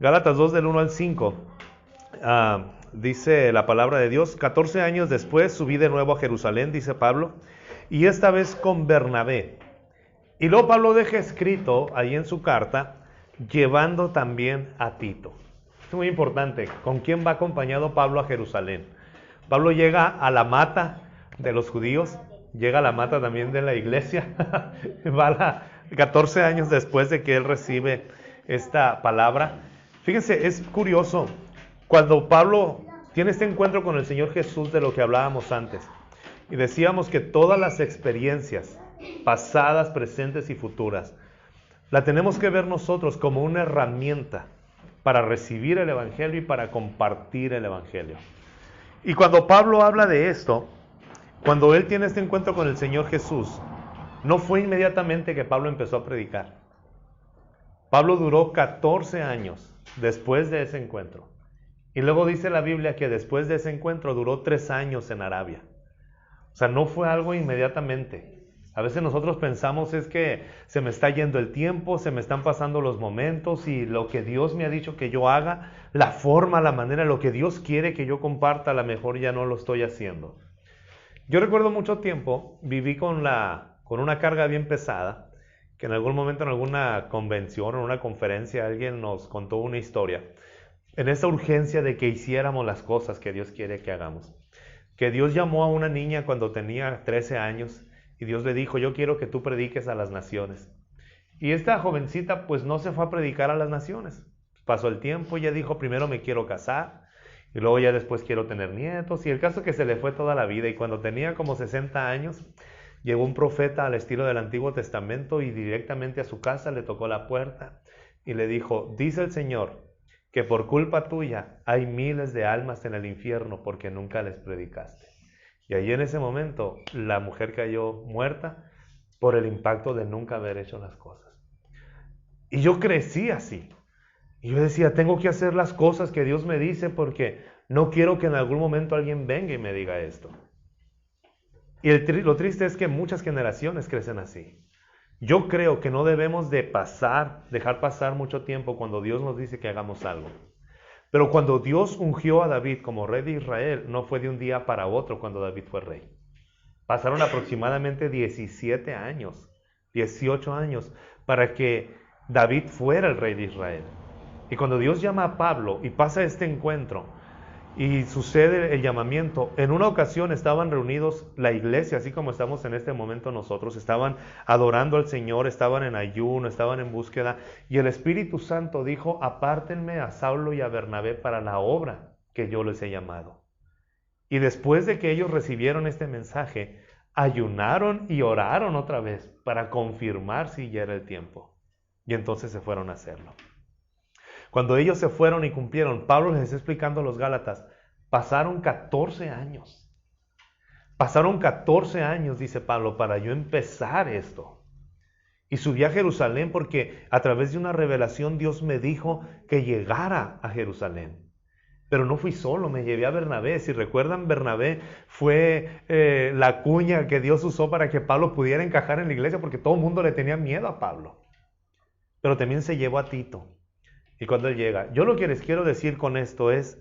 Gálatas 2 del 1 al 5. Dice la palabra de Dios: 14 años después subí de nuevo a Jerusalén, dice Pablo, y esta vez con Bernabé. Y luego Pablo deja escrito ahí en su carta, llevando también a Tito. Es muy importante, ¿con quién va acompañado Pablo a Jerusalén? Pablo llega a la mata de los judíos, llega a la mata también de la iglesia, va 14 años después de que él recibe esta palabra. Fíjense, es curioso, cuando Pablo tiene este encuentro con el Señor Jesús de lo que hablábamos antes, y decíamos que todas las experiencias, pasadas, presentes y futuras, la tenemos que ver nosotros como una herramienta para recibir el Evangelio y para compartir el Evangelio. Y cuando Pablo habla de esto, cuando él tiene este encuentro con el Señor Jesús, no fue inmediatamente que Pablo empezó a predicar. Pablo duró 14 años después de ese encuentro. Y luego dice la Biblia que después de ese encuentro duró 3 años en Arabia. O sea, no fue algo inmediatamente. A veces nosotros pensamos es que se me está yendo el tiempo, se me están pasando los momentos y lo que Dios me ha dicho que yo haga, la forma, la manera, lo que Dios quiere que yo comparta, a lo mejor ya no lo estoy haciendo. Yo recuerdo mucho tiempo, viví con una carga bien pesada, que en algún momento en alguna convención o en una conferencia alguien nos contó una historia, en esa urgencia de que hiciéramos las cosas que Dios quiere que hagamos. Que Dios llamó a una niña cuando tenía 13 años y Dios le dijo: yo quiero que tú prediques a las naciones. Y esta jovencita pues no se fue a predicar a las naciones. Pasó el tiempo, ella dijo: primero me quiero casar y luego ya después quiero tener nietos. Y el caso es que se le fue toda la vida, y cuando tenía como 60 años llegó un profeta al estilo del Antiguo Testamento y directamente a su casa le tocó la puerta y le dijo: dice el Señor que por culpa tuya hay miles de almas en el infierno porque nunca les predicaste. Y ahí en ese momento la mujer cayó muerta por el impacto de nunca haber hecho las cosas. Y yo crecí así. Y yo decía: tengo que hacer las cosas que Dios me dice porque no quiero que en algún momento alguien venga y me diga esto. Y lo triste es que muchas generaciones crecen así. Yo creo que no debemos de dejar pasar mucho tiempo cuando Dios nos dice que hagamos algo. Pero cuando Dios ungió a David como rey de Israel, no fue de un día para otro cuando David fue rey. Pasaron aproximadamente 17 años, 18 años, para que David fuera el rey de Israel. Y cuando Dios llama a Pablo y pasa este encuentro y sucede el llamamiento, en una ocasión estaban reunidos la iglesia, así como estamos en este momento nosotros, estaban adorando al Señor, estaban en ayuno, estaban en búsqueda, y el Espíritu Santo dijo: apártenme a Saulo y a Bernabé para la obra que yo les he llamado. Y después de que ellos recibieron este mensaje, ayunaron y oraron otra vez para confirmar si ya era el tiempo. Y entonces se fueron a hacerlo. Cuando ellos se fueron y cumplieron, Pablo les está explicando a los Gálatas, pasaron 14 años. Pasaron 14 años, dice Pablo, para yo empezar esto. Y subí a Jerusalén porque a través de una revelación Dios me dijo que llegara a Jerusalén. Pero no fui solo, me llevé a Bernabé. Si recuerdan, Bernabé fue la cuña que Dios usó para que Pablo pudiera encajar en la iglesia, porque todo el mundo le tenía miedo a Pablo. Pero también se llevó a Tito. Y cuando él llega, yo lo que les quiero decir con esto es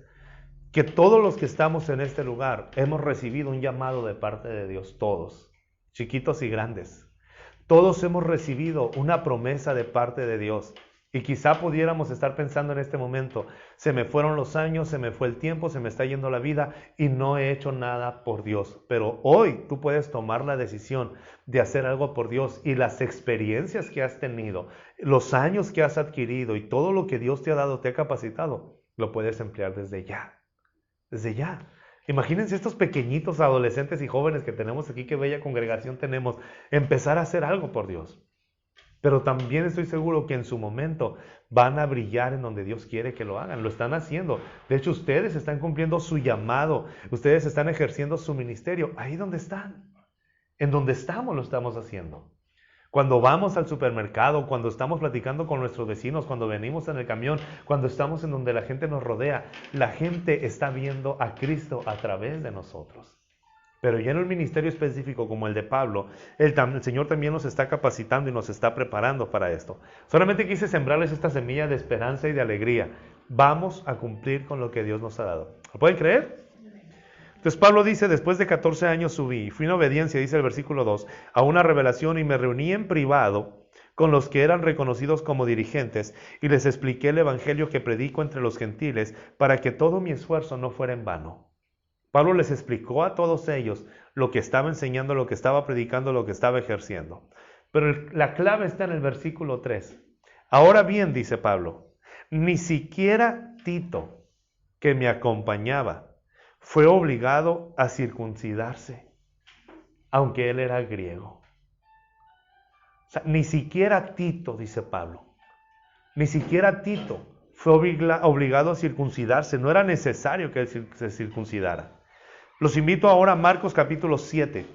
que todos los que estamos en este lugar hemos recibido un llamado de parte de Dios, todos, chiquitos y grandes. Todos hemos recibido una promesa de parte de Dios. Y quizá pudiéramos estar pensando en este momento: se me fueron los años, se me fue el tiempo, se me está yendo la vida y no he hecho nada por Dios. Pero hoy tú puedes tomar la decisión de hacer algo por Dios, y las experiencias que has tenido, los años que has adquirido y todo lo que Dios te ha dado, te ha capacitado, lo puedes emplear desde ya. Desde ya. Imagínense estos pequeñitos adolescentes y jóvenes que tenemos aquí, qué bella congregación tenemos, empezar a hacer algo por Dios. Pero también estoy seguro que en su momento van a brillar en donde Dios quiere que lo hagan. Lo están haciendo. De hecho, ustedes están cumpliendo su llamado. Ustedes están ejerciendo su ministerio. Ahí donde están. En donde estamos lo estamos haciendo. Cuando vamos al supermercado, cuando estamos platicando con nuestros vecinos, cuando venimos en el camión, cuando estamos en donde la gente nos rodea, la gente está viendo a Cristo a través de nosotros. Pero ya en un ministerio específico como el de Pablo, el Señor también nos está capacitando y nos está preparando para esto. Solamente quise sembrarles esta semilla de esperanza y de alegría, Vamos a cumplir con lo que Dios nos ha dado. ¿Lo pueden creer? Entonces Pablo dice, después de 14 años subí, fui en obediencia, dice el versículo 2, a una revelación y me reuní en privado con los que eran reconocidos como dirigentes y les expliqué el evangelio que predico entre los gentiles para que todo mi esfuerzo no fuera en vano. Pablo les explicó a todos ellos lo que estaba enseñando, lo que estaba predicando, lo que estaba ejerciendo. Pero la clave está en el versículo 3. Ahora bien, dice Pablo, ni siquiera Tito, que me acompañaba, fue obligado a circuncidarse, aunque él era griego. O sea, ni siquiera Tito, dice Pablo, ni siquiera Tito fue obligado a circuncidarse. No era necesario que él se circuncidara. Los invito ahora a Marcos capítulo 7.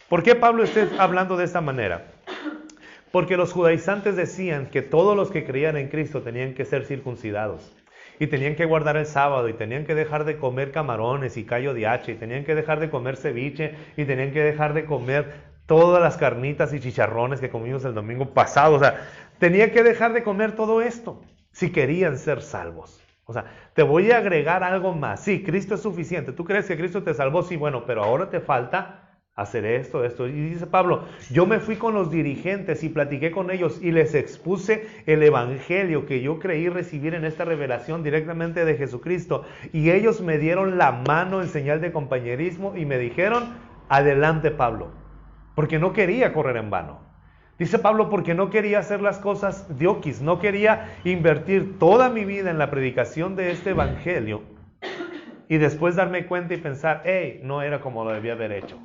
¿Por qué Pablo está hablando de esta manera? Porque los judaizantes decían que todos los que creían en Cristo tenían que ser circuncidados. Y tenían que guardar el sábado, y tenían que dejar de comer camarones y callo de hacha, y tenían que dejar de comer ceviche, y tenían que dejar de comer todas las carnitas y chicharrones que comimos el domingo pasado. O sea, tenían que dejar de comer todo esto si querían ser salvos. O sea, te voy a agregar algo más. Sí, Cristo es suficiente. ¿Tú crees que Cristo te salvó? Sí, bueno, pero ahora te falta hacer esto. Y dice Pablo, yo me fui con los dirigentes y platiqué con ellos y les expuse el evangelio que yo creí recibir en esta revelación directamente de Jesucristo. Y ellos me dieron la mano en señal de compañerismo y me dijeron, adelante Pablo, porque no quería correr en vano. Dice Pablo, porque no quería hacer las cosas de oquis, no quería invertir toda mi vida en la predicación de este evangelio y después darme cuenta y pensar, hey, no era como lo debía haber hecho,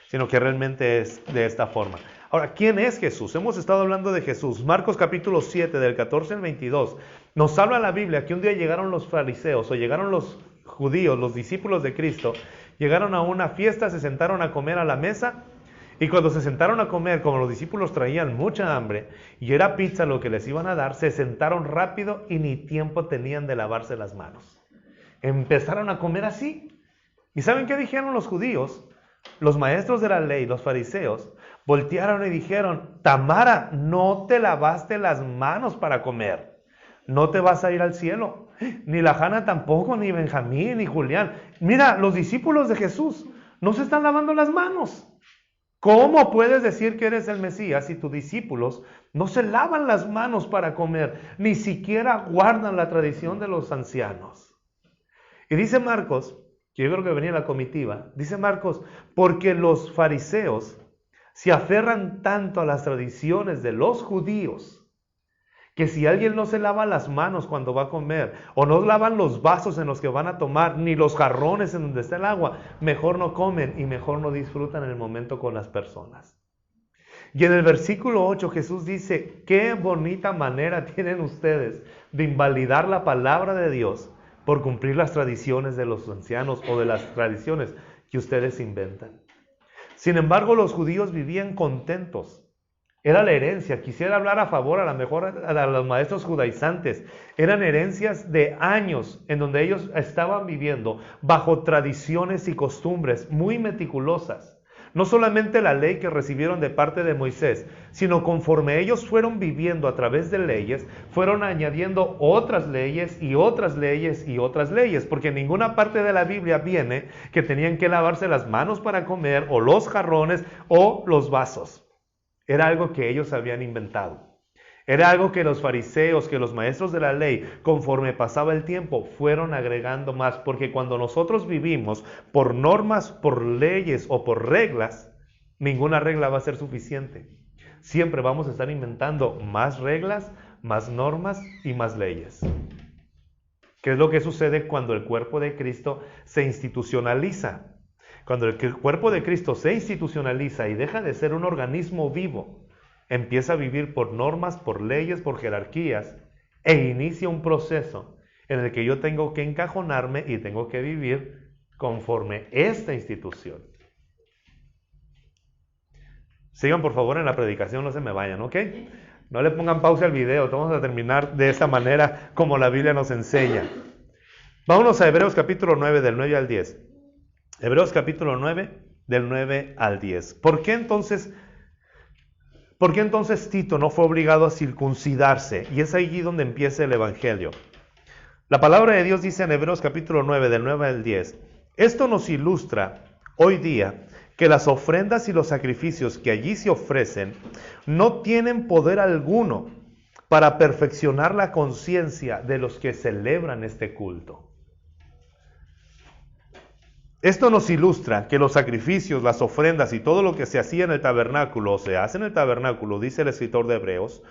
sino que realmente es de esta forma. Ahora, ¿quién es Jesús? Hemos estado hablando de Jesús. Marcos capítulo 7, del 14 al 22, nos habla la Biblia que un día llegaron los fariseos, o llegaron los judíos, los discípulos de Cristo, llegaron a una fiesta, se sentaron a comer a la mesa. Y cuando se sentaron a comer, como los discípulos traían mucha hambre y era pizza lo que les iban a dar, se sentaron rápido y ni tiempo tenían de lavarse las manos. Empezaron a comer así. ¿Y saben qué dijeron los judíos? Los maestros de la ley, los fariseos, voltearon y dijeron, Tamara, no te lavaste las manos para comer. No te vas a ir al cielo. Ni la Jana tampoco, ni Benjamín, ni Julián. Mira, los discípulos de Jesús no se están lavando las manos. ¿Cómo puedes decir que eres el Mesías si tus discípulos no se lavan las manos para comer? Ni siquiera guardan la tradición de los ancianos. Y dice Marcos, que yo creo que venía la comitiva, dice Marcos, porque los fariseos se aferran tanto a las tradiciones de los judíos, que si alguien no se lava las manos cuando va a comer, o no lavan los vasos en los que van a tomar, ni los jarrones en donde está el agua, mejor no comen y mejor no disfrutan el momento con las personas. Y en el versículo 8 Jesús dice, qué bonita manera tienen ustedes de invalidar la palabra de Dios por cumplir las tradiciones de los ancianos o de las tradiciones que ustedes inventan. Sin embargo, los judíos vivían contentos. Era la herencia. Quisiera hablar a favor a los maestros judaizantes. Eran herencias de años en donde ellos estaban viviendo bajo tradiciones y costumbres muy meticulosas. No solamente la ley que recibieron de parte de Moisés, sino conforme ellos fueron viviendo a través de leyes, fueron añadiendo otras leyes y otras leyes y otras leyes, porque en ninguna parte de la Biblia viene que tenían que lavarse las manos para comer, o los jarrones, o los vasos. Era algo que ellos habían inventado. Era algo que los fariseos, que los maestros de la ley, conforme pasaba el tiempo, fueron agregando más. Porque cuando nosotros vivimos por normas, por leyes o por reglas, ninguna regla va a ser suficiente. Siempre vamos a estar inventando más reglas, más normas y más leyes. ¿Qué es lo que sucede cuando el cuerpo de Cristo se institucionaliza? Cuando el cuerpo de Cristo se institucionaliza y deja de ser un organismo vivo, empieza a vivir por normas, por leyes, por jerarquías, e inicia un proceso en el que yo tengo que encajonarme y tengo que vivir conforme esta institución. Sigan por favor en la predicación, no se me vayan, ¿ok? No le pongan pausa al video, vamos a terminar de esta manera como la Biblia nos enseña. Vámonos a Hebreos capítulo 9, del 9 al 10. Hebreos capítulo 9, del 9 al 10. ¿Por qué entonces Tito no fue obligado a circuncidarse? Y es allí donde empieza el evangelio. La palabra de Dios dice en Hebreos capítulo 9, del 9 al 10, esto nos ilustra hoy día que las ofrendas y los sacrificios que allí se ofrecen no tienen poder alguno para perfeccionar la conciencia de los que celebran este culto. Esto nos ilustra que los sacrificios, las ofrendas y todo lo que se hacía en el tabernáculo, o se hace en el tabernáculo, dice el escritor de Hebreos,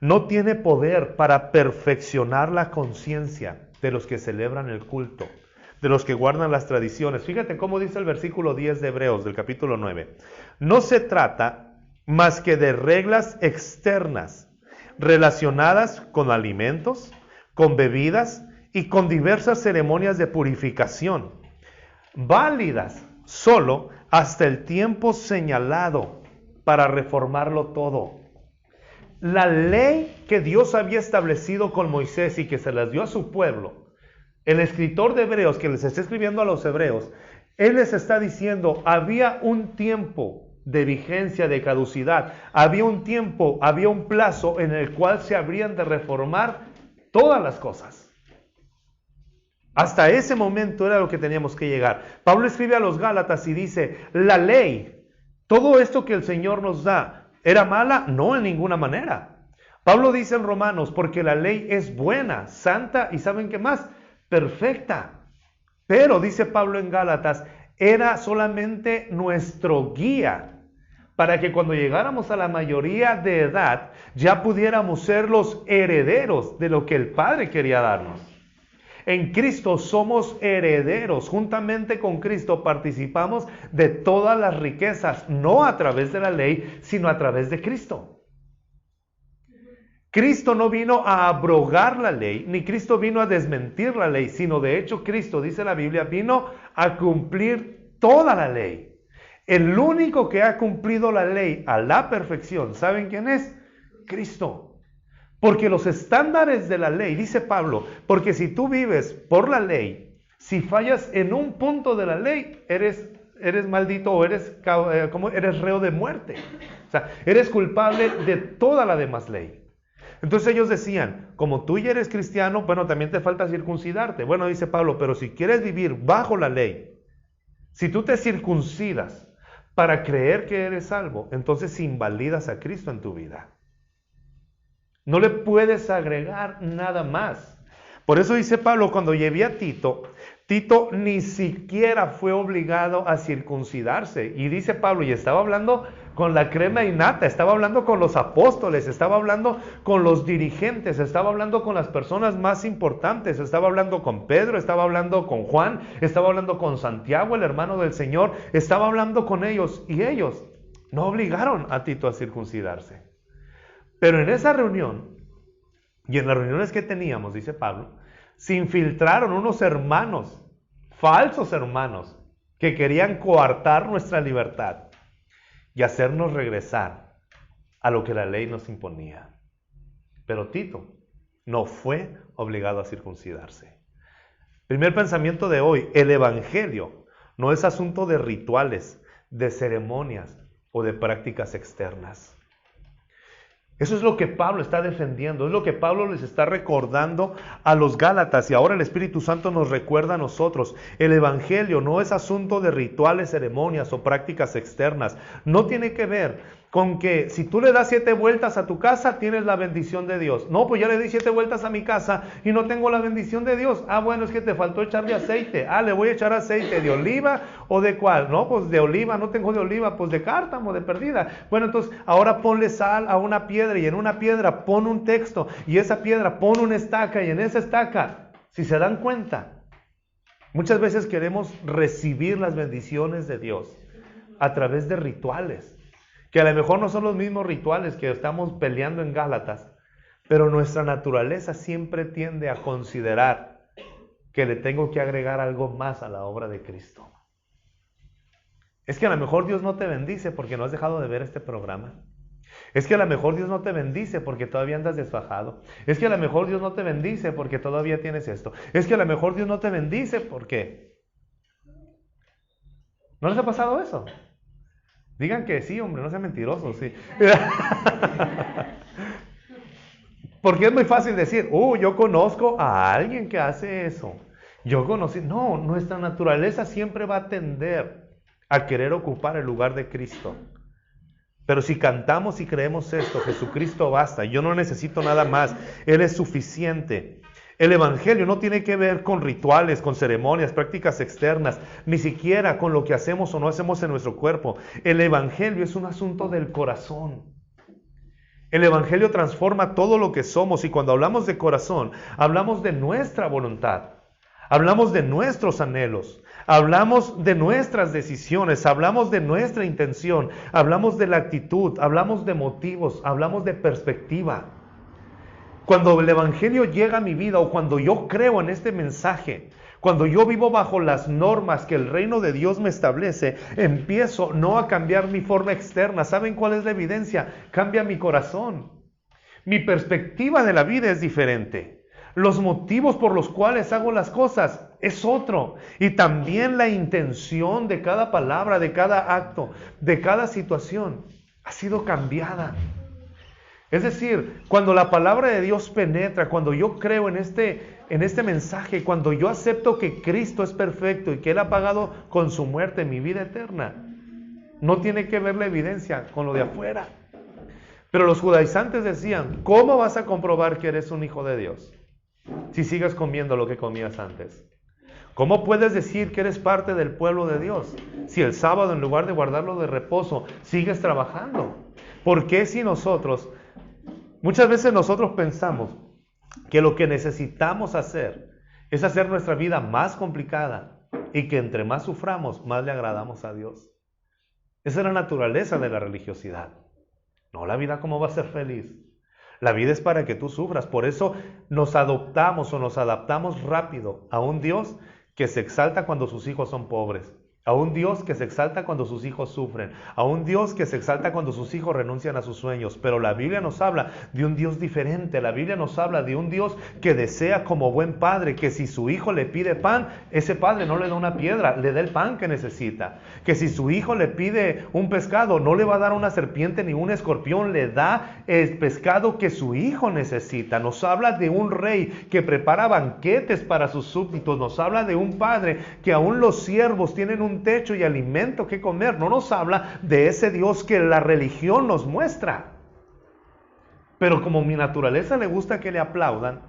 no tiene poder para perfeccionar la conciencia de los que celebran el culto, de los que guardan las tradiciones. Fíjate cómo dice el versículo 10 de Hebreos, del capítulo 9. No se trata más que de reglas externas relacionadas con alimentos, con bebidas y con diversas ceremonias de purificación, válidas solo hasta el tiempo señalado para reformarlo todo. La ley que Dios había establecido con Moisés y que se las dio a su pueblo, el escritor de Hebreos que les está escribiendo a los hebreos, él les está diciendo, había un tiempo de vigencia, de caducidad, había un tiempo, había un plazo en el cual se habrían de reformar todas las cosas. Hasta ese momento era lo que teníamos que llegar. Pablo escribe a los Gálatas y dice, la ley, todo esto que el Señor nos da, ¿era mala? No, en ninguna manera. Pablo dice en Romanos, porque la ley es buena, santa y ¿saben qué más? Perfecta. Pero, dice Pablo en Gálatas, era solamente nuestro guía para que cuando llegáramos a la mayoría de edad ya pudiéramos ser los herederos de lo que el Padre quería darnos. En Cristo somos herederos, juntamente con Cristo participamos de todas las riquezas, no a través de la ley, sino a través de Cristo. Cristo no vino a abrogar la ley, ni Cristo vino a desmentir la ley, sino de hecho Cristo, dice la Biblia, vino a cumplir toda la ley. El único que ha cumplido la ley a la perfección, ¿saben quién es? Cristo. Porque los estándares de la ley, dice Pablo, porque si tú vives por la ley, si fallas en un punto de la ley, eres maldito o eres reo de muerte. O sea, eres culpable de toda la demás ley. Entonces ellos decían, como tú ya eres cristiano, bueno, también te falta circuncidarte. Bueno, dice Pablo, pero si quieres vivir bajo la ley, si tú te circuncidas para creer que eres salvo, entonces invalidas a Cristo en tu vida. No le puedes agregar nada más. Por eso dice Pablo, cuando llevé a Tito, Tito ni siquiera fue obligado a circuncidarse. Y dice Pablo, y estaba hablando con la crema innata, estaba hablando con los apóstoles, estaba hablando con los dirigentes, estaba hablando con las personas más importantes, estaba hablando con Pedro, estaba hablando con Juan, estaba hablando con Santiago, el hermano del Señor, estaba hablando con ellos, y ellos no obligaron a Tito a circuncidarse. Pero en esa reunión, y en las reuniones que teníamos, dice Pablo, se infiltraron unos hermanos, falsos hermanos, que querían coartar nuestra libertad y hacernos regresar a lo que la ley nos imponía. Pero Tito no fue obligado a circuncidarse. Primer pensamiento de hoy, el evangelio no es asunto de rituales, de ceremonias o de prácticas externas. Eso es lo que Pablo está defendiendo, es lo que Pablo les está recordando a los Gálatas y ahora el Espíritu Santo nos recuerda a nosotros. El evangelio no es asunto de rituales, ceremonias o prácticas externas. No tiene que ver con que si tú le das 7 vueltas a tu casa, tienes la bendición de Dios. No, pues ya le di 7 vueltas a mi casa y no tengo la bendición de Dios. Ah, bueno, es que te faltó echarle aceite. Ah, le voy a echar aceite, ¿de oliva o de cuál? No, pues de oliva, no tengo de oliva, pues de cártamo, de perdida. Bueno, entonces ahora ponle sal a una piedra y en una piedra pon un texto y esa piedra pon una estaca y en esa estaca, si se dan cuenta, muchas veces queremos recibir las bendiciones de Dios a través de rituales. Que a lo mejor no son los mismos rituales que estamos peleando en Gálatas, pero nuestra naturaleza siempre tiende a considerar que le tengo que agregar algo más a la obra de Cristo. Es que a lo mejor Dios no te bendice porque no has dejado de ver este programa. Es que a lo mejor Dios no te bendice porque todavía andas desfajado. Es que a lo mejor Dios no te bendice porque todavía tienes esto. Es que a lo mejor Dios no te bendice porque... ¿No les ha pasado eso? Digan que sí, hombre, no sean mentirosos, sí. Porque es muy fácil decir, yo conozco a alguien que hace eso. Yo conocí. No, nuestra naturaleza siempre va a tender a querer ocupar el lugar de Cristo. Pero si cantamos y creemos esto, Jesucristo basta, yo no necesito nada más, Él es suficiente. El Evangelio no tiene que ver con rituales, con ceremonias, prácticas externas, ni siquiera con lo que hacemos o no hacemos en nuestro cuerpo. El Evangelio es un asunto del corazón. El Evangelio transforma todo lo que somos, y cuando hablamos de corazón, hablamos de nuestra voluntad, hablamos de nuestros anhelos, hablamos de nuestras decisiones, hablamos de nuestra intención, hablamos de la actitud, hablamos de motivos, hablamos de perspectiva. Cuando el Evangelio llega a mi vida, o cuando yo creo en este mensaje, cuando yo vivo bajo las normas que el reino de Dios me establece, empiezo no a cambiar mi forma externa. ¿Saben cuál es la evidencia? Cambia mi corazón. Mi perspectiva de la vida es diferente. Los motivos por los cuales hago las cosas es otro. Y también la intención de cada palabra, de cada acto, de cada situación ha sido cambiada. Es decir, cuando la palabra de Dios penetra, cuando yo creo en este mensaje, cuando yo acepto que Cristo es perfecto y que Él ha pagado con su muerte mi vida eterna, no tiene que ver la evidencia con lo de afuera. Pero los judaizantes decían, ¿cómo vas a comprobar que eres un hijo de Dios si sigues comiendo lo que comías antes? ¿Cómo puedes decir que eres parte del pueblo de Dios si el sábado, en lugar de guardarlo de reposo, sigues trabajando? ¿Por qué si muchas veces nosotros pensamos que lo que necesitamos hacer es hacer nuestra vida más complicada, y que entre más suframos, más le agradamos a Dios? Esa es la naturaleza de la religiosidad. No, la vida, ¿cómo va a ser feliz? La vida es para que tú sufras. Por eso nos adoptamos o nos adaptamos rápido a un Dios que se exalta cuando sus hijos son pobres, a un Dios que se exalta cuando sus hijos sufren, a un Dios que se exalta cuando sus hijos renuncian a sus sueños. Pero la Biblia nos habla de un Dios diferente. La Biblia nos habla de un Dios que desea, como buen padre, que si su hijo le pide pan, ese padre no le da una piedra, le da el pan que necesita. Que si su hijo le pide un pescado, no le va a dar una serpiente ni un escorpión, le da el pescado que su hijo necesita. Nos habla de un rey que prepara banquetes para sus súbditos. Nos habla de un padre que aún los siervos tienen un techo y alimento que comer. No nos habla de ese Dios que la religión nos muestra. Pero como mi naturaleza le gusta que le aplaudan,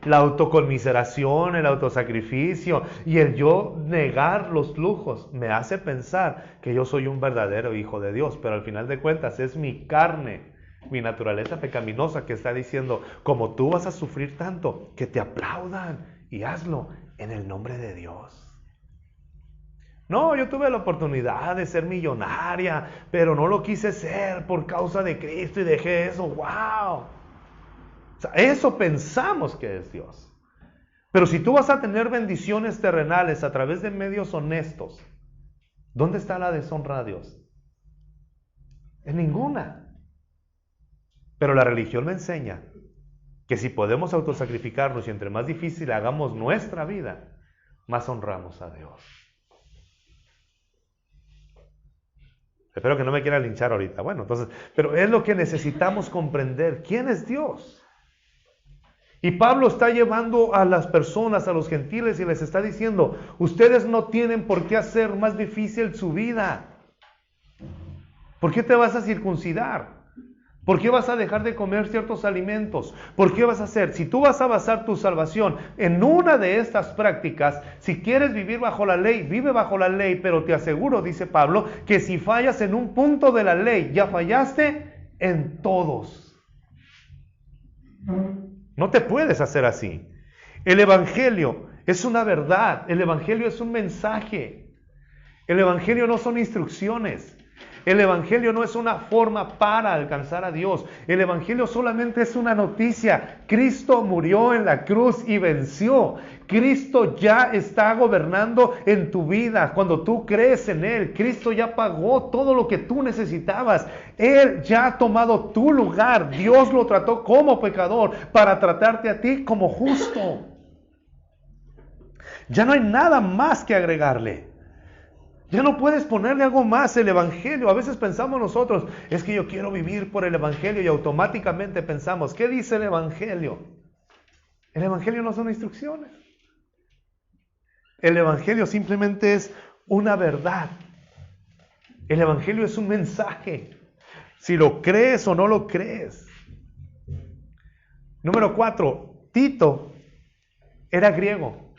la autoconmiseración, el autosacrificio y el yo negar los lujos me hace pensar que yo soy un verdadero hijo de Dios. Pero al final de cuentas es mi carne, mi naturaleza pecaminosa, que está diciendo, como tú vas a sufrir tanto, que te aplaudan, y hazlo en el nombre de Dios. No, yo tuve la oportunidad de ser millonaria, pero no lo quise ser por causa de Cristo y dejé eso. ¡Wow! O sea, eso pensamos que es Dios. Pero si tú vas a tener bendiciones terrenales a través de medios honestos, ¿dónde está la deshonra a Dios? En ninguna. Pero la religión me enseña que si podemos autosacrificarnos y entre más difícil hagamos nuestra vida, más honramos a Dios. Espero que no me quieran linchar ahorita. Bueno, entonces, pero es lo que necesitamos comprender. ¿Quién es Dios? Y Pablo está llevando a las personas, a los gentiles, y les está diciendo, ustedes no tienen por qué hacer más difícil su vida. ¿Por qué te vas a circuncidar? ¿Por qué vas a dejar de comer ciertos alimentos? ¿Por qué vas a hacer? Si tú vas a basar tu salvación en una de estas prácticas, si quieres vivir bajo la ley, vive bajo la ley, pero te aseguro, dice Pablo, que si fallas en un punto de la ley, ya fallaste en todos. No te puedes hacer así. El Evangelio es una verdad, el Evangelio es un mensaje. El Evangelio no son instrucciones. El Evangelio no es una forma para alcanzar a Dios. El Evangelio solamente es una noticia. Cristo murió en la cruz y venció. Cristo ya está gobernando en tu vida. Cuando tú crees en Él, Cristo ya pagó todo lo que tú necesitabas. Él ya ha tomado tu lugar. Dios lo trató como pecador para tratarte a ti como justo. Ya no hay nada más que agregarle. Ya no puedes ponerle algo más, el Evangelio. A veces pensamos nosotros, es que yo quiero vivir por el Evangelio y automáticamente pensamos, ¿qué dice el Evangelio? El Evangelio no son instrucciones. El Evangelio simplemente es una verdad. El Evangelio es un mensaje. Si lo crees o no lo crees. Número 4, Tito era griego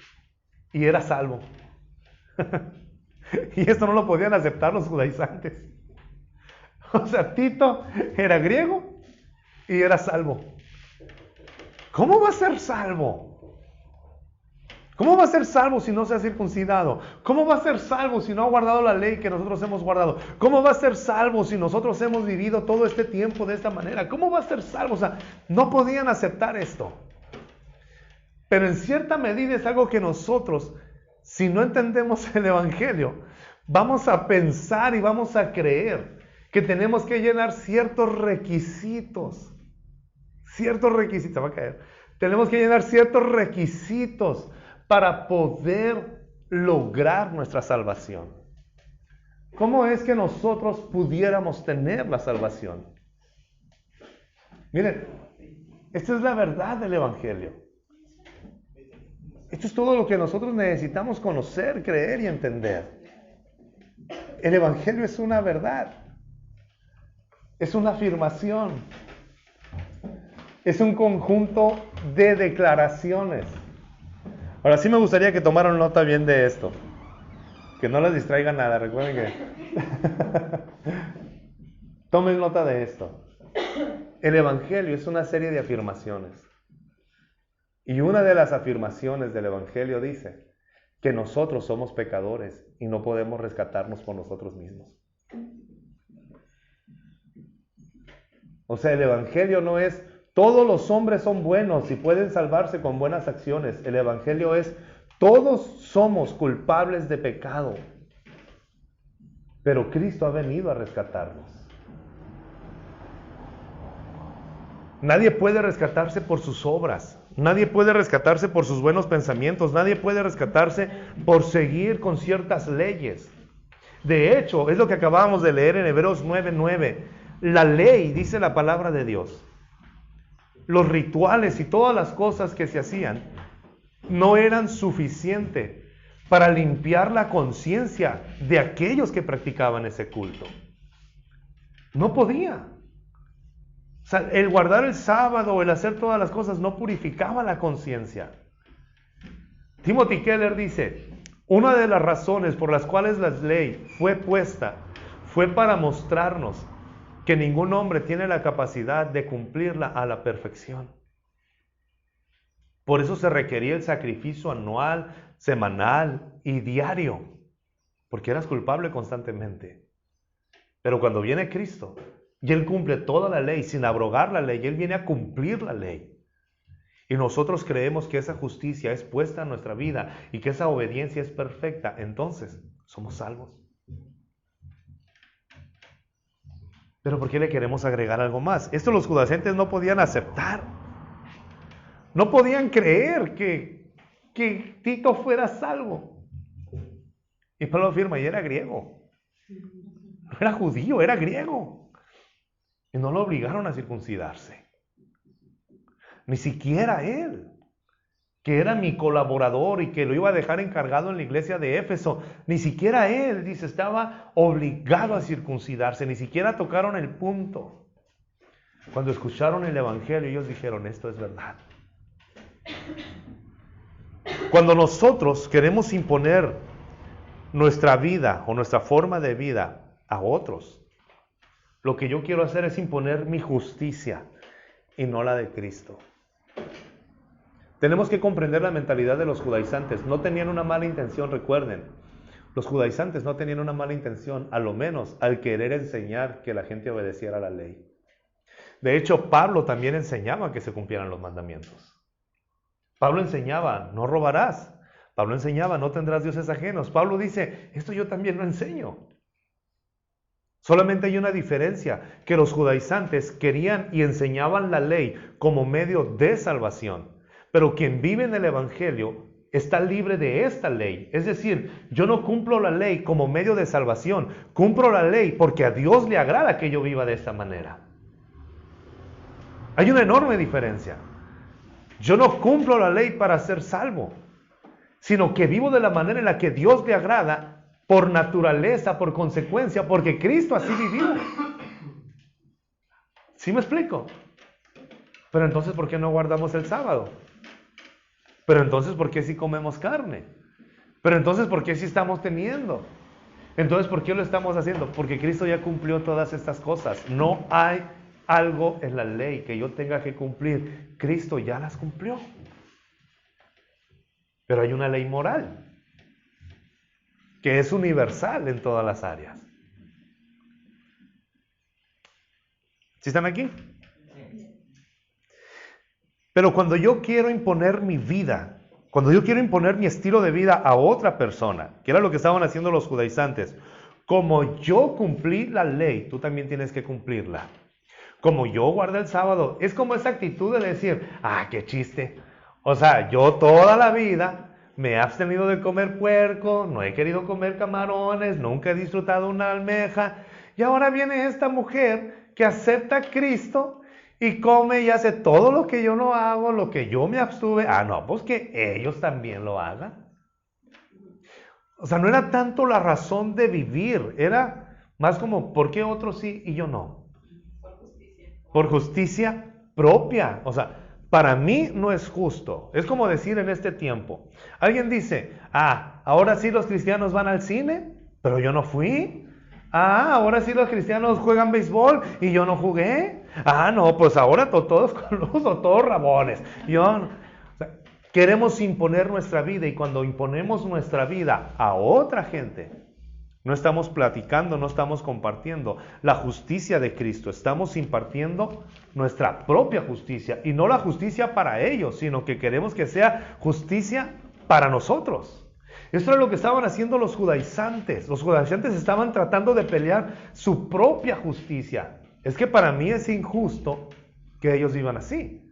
y era salvo. Y esto no lo podían aceptar los judaizantes. O sea, Tito era griego y era salvo. ¿Cómo va a ser salvo? ¿Cómo va a ser salvo si no se ha circuncidado? ¿Cómo va a ser salvo si no ha guardado la ley que nosotros hemos guardado? ¿Cómo va a ser salvo si nosotros hemos vivido todo este tiempo de esta manera? ¿Cómo va a ser salvo? O sea, no podían aceptar esto. Pero en cierta medida es algo que nosotros, si no entendemos el Evangelio, vamos a pensar y vamos a creer que tenemos que llenar ciertos requisitos. Ciertos requisitos, va a caer. Tenemos que llenar ciertos requisitos para poder lograr nuestra salvación. ¿Cómo es que nosotros pudiéramos tener la salvación? Miren, esta es la verdad del Evangelio. Esto es todo lo que nosotros necesitamos conocer, creer y entender. El Evangelio es una verdad. Es una afirmación. Es un conjunto de declaraciones. Ahora sí me gustaría que tomaran nota bien de esto. Que no les distraiga nada, recuerden que... Tomen nota de esto. El Evangelio es una serie de afirmaciones. Y una de las afirmaciones del Evangelio dice que nosotros somos pecadores y no podemos rescatarnos por nosotros mismos. O sea, el Evangelio no es todos los hombres son buenos y pueden salvarse con buenas acciones. El Evangelio es todos somos culpables de pecado, pero Cristo ha venido a rescatarnos. Nadie puede rescatarse por sus obras. Nadie puede rescatarse por sus buenos pensamientos. Nadie puede rescatarse por seguir con ciertas leyes. De hecho, es lo que acabamos de leer en Hebreos 9:9. La ley, dice la palabra de Dios, los rituales y todas las cosas que se hacían no eran suficientes para limpiar la conciencia de aquellos que practicaban ese culto. No podía. O sea, el guardar el sábado, el hacer todas las cosas no purificaba la conciencia. Timothy Keller dice, una de las razones por las cuales la ley fue puesta fue para mostrarnos que ningún hombre tiene la capacidad de cumplirla a la perfección. Por eso se requería el sacrificio anual, semanal y diario, porque eras culpable constantemente. Pero cuando viene Cristo, y Él cumple toda la ley sin abrogar la ley, Él viene a cumplir la ley. Y nosotros creemos que esa justicia es puesta en nuestra vida y que esa obediencia es perfecta, entonces somos salvos. Pero ¿por qué le queremos agregar algo más? Esto los judaizantes no podían aceptar. No podían creer que Tito fuera salvo. Y Pablo afirma, y era griego. No era judío, era griego. Y no lo obligaron a circuncidarse. Ni siquiera él, que era mi colaborador y que lo iba a dejar encargado en la iglesia de Éfeso, ni siquiera él, dice, estaba obligado a circuncidarse, ni siquiera tocaron el punto. Cuando escucharon el Evangelio, ellos dijeron, esto es verdad. Cuando nosotros queremos imponer nuestra vida o nuestra forma de vida a otros, lo que yo quiero hacer es imponer mi justicia y no la de Cristo. Tenemos que comprender la mentalidad de los judaizantes. No tenían una mala intención, recuerden. Los judaizantes no tenían una mala intención, a lo menos al querer enseñar que la gente obedeciera la ley. De hecho, Pablo también enseñaba que se cumplieran los mandamientos. Pablo enseñaba, no robarás. Pablo enseñaba, no tendrás dioses ajenos. Pablo dice, esto yo también lo enseño. Solamente hay una diferencia, que los judaizantes querían y enseñaban la ley como medio de salvación. Pero quien vive en el Evangelio está libre de esta ley. Es decir, yo no cumplo la ley como medio de salvación, cumplo la ley porque a Dios le agrada que yo viva de esta manera. Hay una enorme diferencia. Yo no cumplo la ley para ser salvo, sino que vivo de la manera en la que Dios le agrada, por naturaleza, por consecuencia, porque Cristo así vivió. ¿Sí me explico? Pero entonces, ¿por qué no guardamos el sábado? Pero entonces, ¿por qué sí comemos carne? Pero entonces, ¿por qué sí estamos teniendo? Entonces, ¿por qué lo estamos haciendo? Porque Cristo ya cumplió todas estas cosas. No hay algo en la ley que yo tenga que cumplir. Cristo ya las cumplió. Pero hay una ley moral que es universal en todas las áreas. ¿Sí están aquí? Pero cuando yo quiero imponer mi vida, cuando yo quiero imponer mi estilo de vida a otra persona, que era lo que estaban haciendo los judaizantes, como yo cumplí la ley, tú también tienes que cumplirla. Como yo guardé el sábado, es como esa actitud de decir, qué chiste. O sea, yo toda la vida me he abstenido de comer puerco, no he querido comer camarones, nunca he disfrutado una almeja, y ahora viene esta mujer que acepta a Cristo y come y hace todo lo que yo no hago, lo que yo me abstuve. No, pues que ellos también lo hagan. O sea, no era tanto la razón de vivir, era más como, ¿por qué otros sí y yo no? Por justicia propia. O sea, para mí no es justo. Es como decir en este tiempo, alguien dice, ahora sí los cristianos van al cine, pero yo no fui. Ahora sí los cristianos juegan béisbol y yo no jugué. No, pues ahora todos coludos, todos rabones. Queremos imponer nuestra vida, y cuando imponemos nuestra vida a otra gente, no estamos platicando, no estamos compartiendo la justicia de Cristo, estamos impartiendo nuestra propia justicia, y no la justicia para ellos, sino que queremos que sea justicia para nosotros. Esto es lo que estaban haciendo los judaizantes. Los judaizantes estaban tratando de pelear su propia justicia. Es que para mí es injusto que ellos vivan así.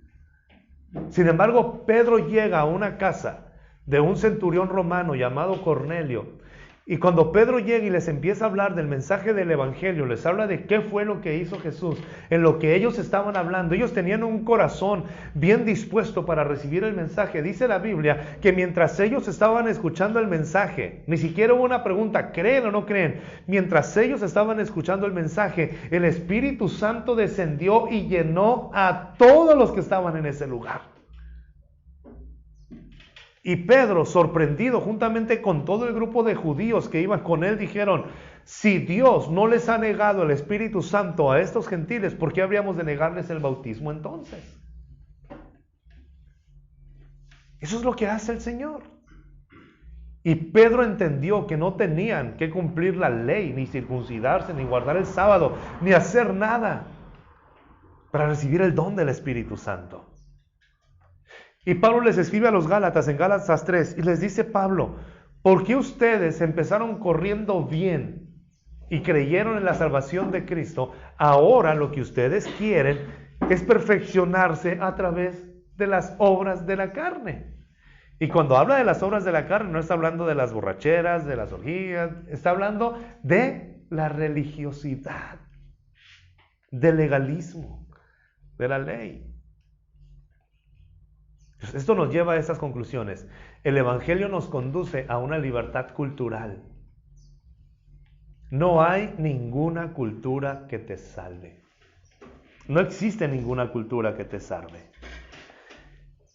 Sin embargo, Pedro llega a una casa de un centurión romano llamado Cornelio, y cuando Pedro llega y les empieza a hablar del mensaje del evangelio, les habla de qué fue lo que hizo Jesús, en lo que ellos estaban hablando, ellos tenían un corazón bien dispuesto para recibir el mensaje. Dice la Biblia que mientras ellos estaban escuchando el mensaje, ni siquiera hubo una pregunta, ¿creen o no creen? Mientras ellos estaban escuchando el mensaje, el Espíritu Santo descendió y llenó a todos los que estaban en ese lugar. Y Pedro, sorprendido, juntamente con todo el grupo de judíos que iban con él, dijeron, si Dios no les ha negado el Espíritu Santo a estos gentiles, ¿por qué habríamos de negarles el bautismo entonces? Eso es lo que hace el Señor. Y Pedro entendió que no tenían que cumplir la ley, ni circuncidarse, ni guardar el sábado, ni hacer nada para recibir el don del Espíritu Santo. Y Pablo les escribe a los Gálatas en Gálatas 3 y les dice Pablo, ¿por qué ustedes empezaron corriendo bien y creyeron en la salvación de Cristo? Ahora lo que ustedes quieren es perfeccionarse a través de las obras de la carne. Y cuando habla de las obras de la carne, no está hablando de las borracheras, de las orgías, está hablando de la religiosidad, del legalismo, de la ley. Esto nos lleva a estas conclusiones. El Evangelio nos conduce a una libertad cultural. No hay ninguna cultura que te salve. No existe ninguna cultura que te salve.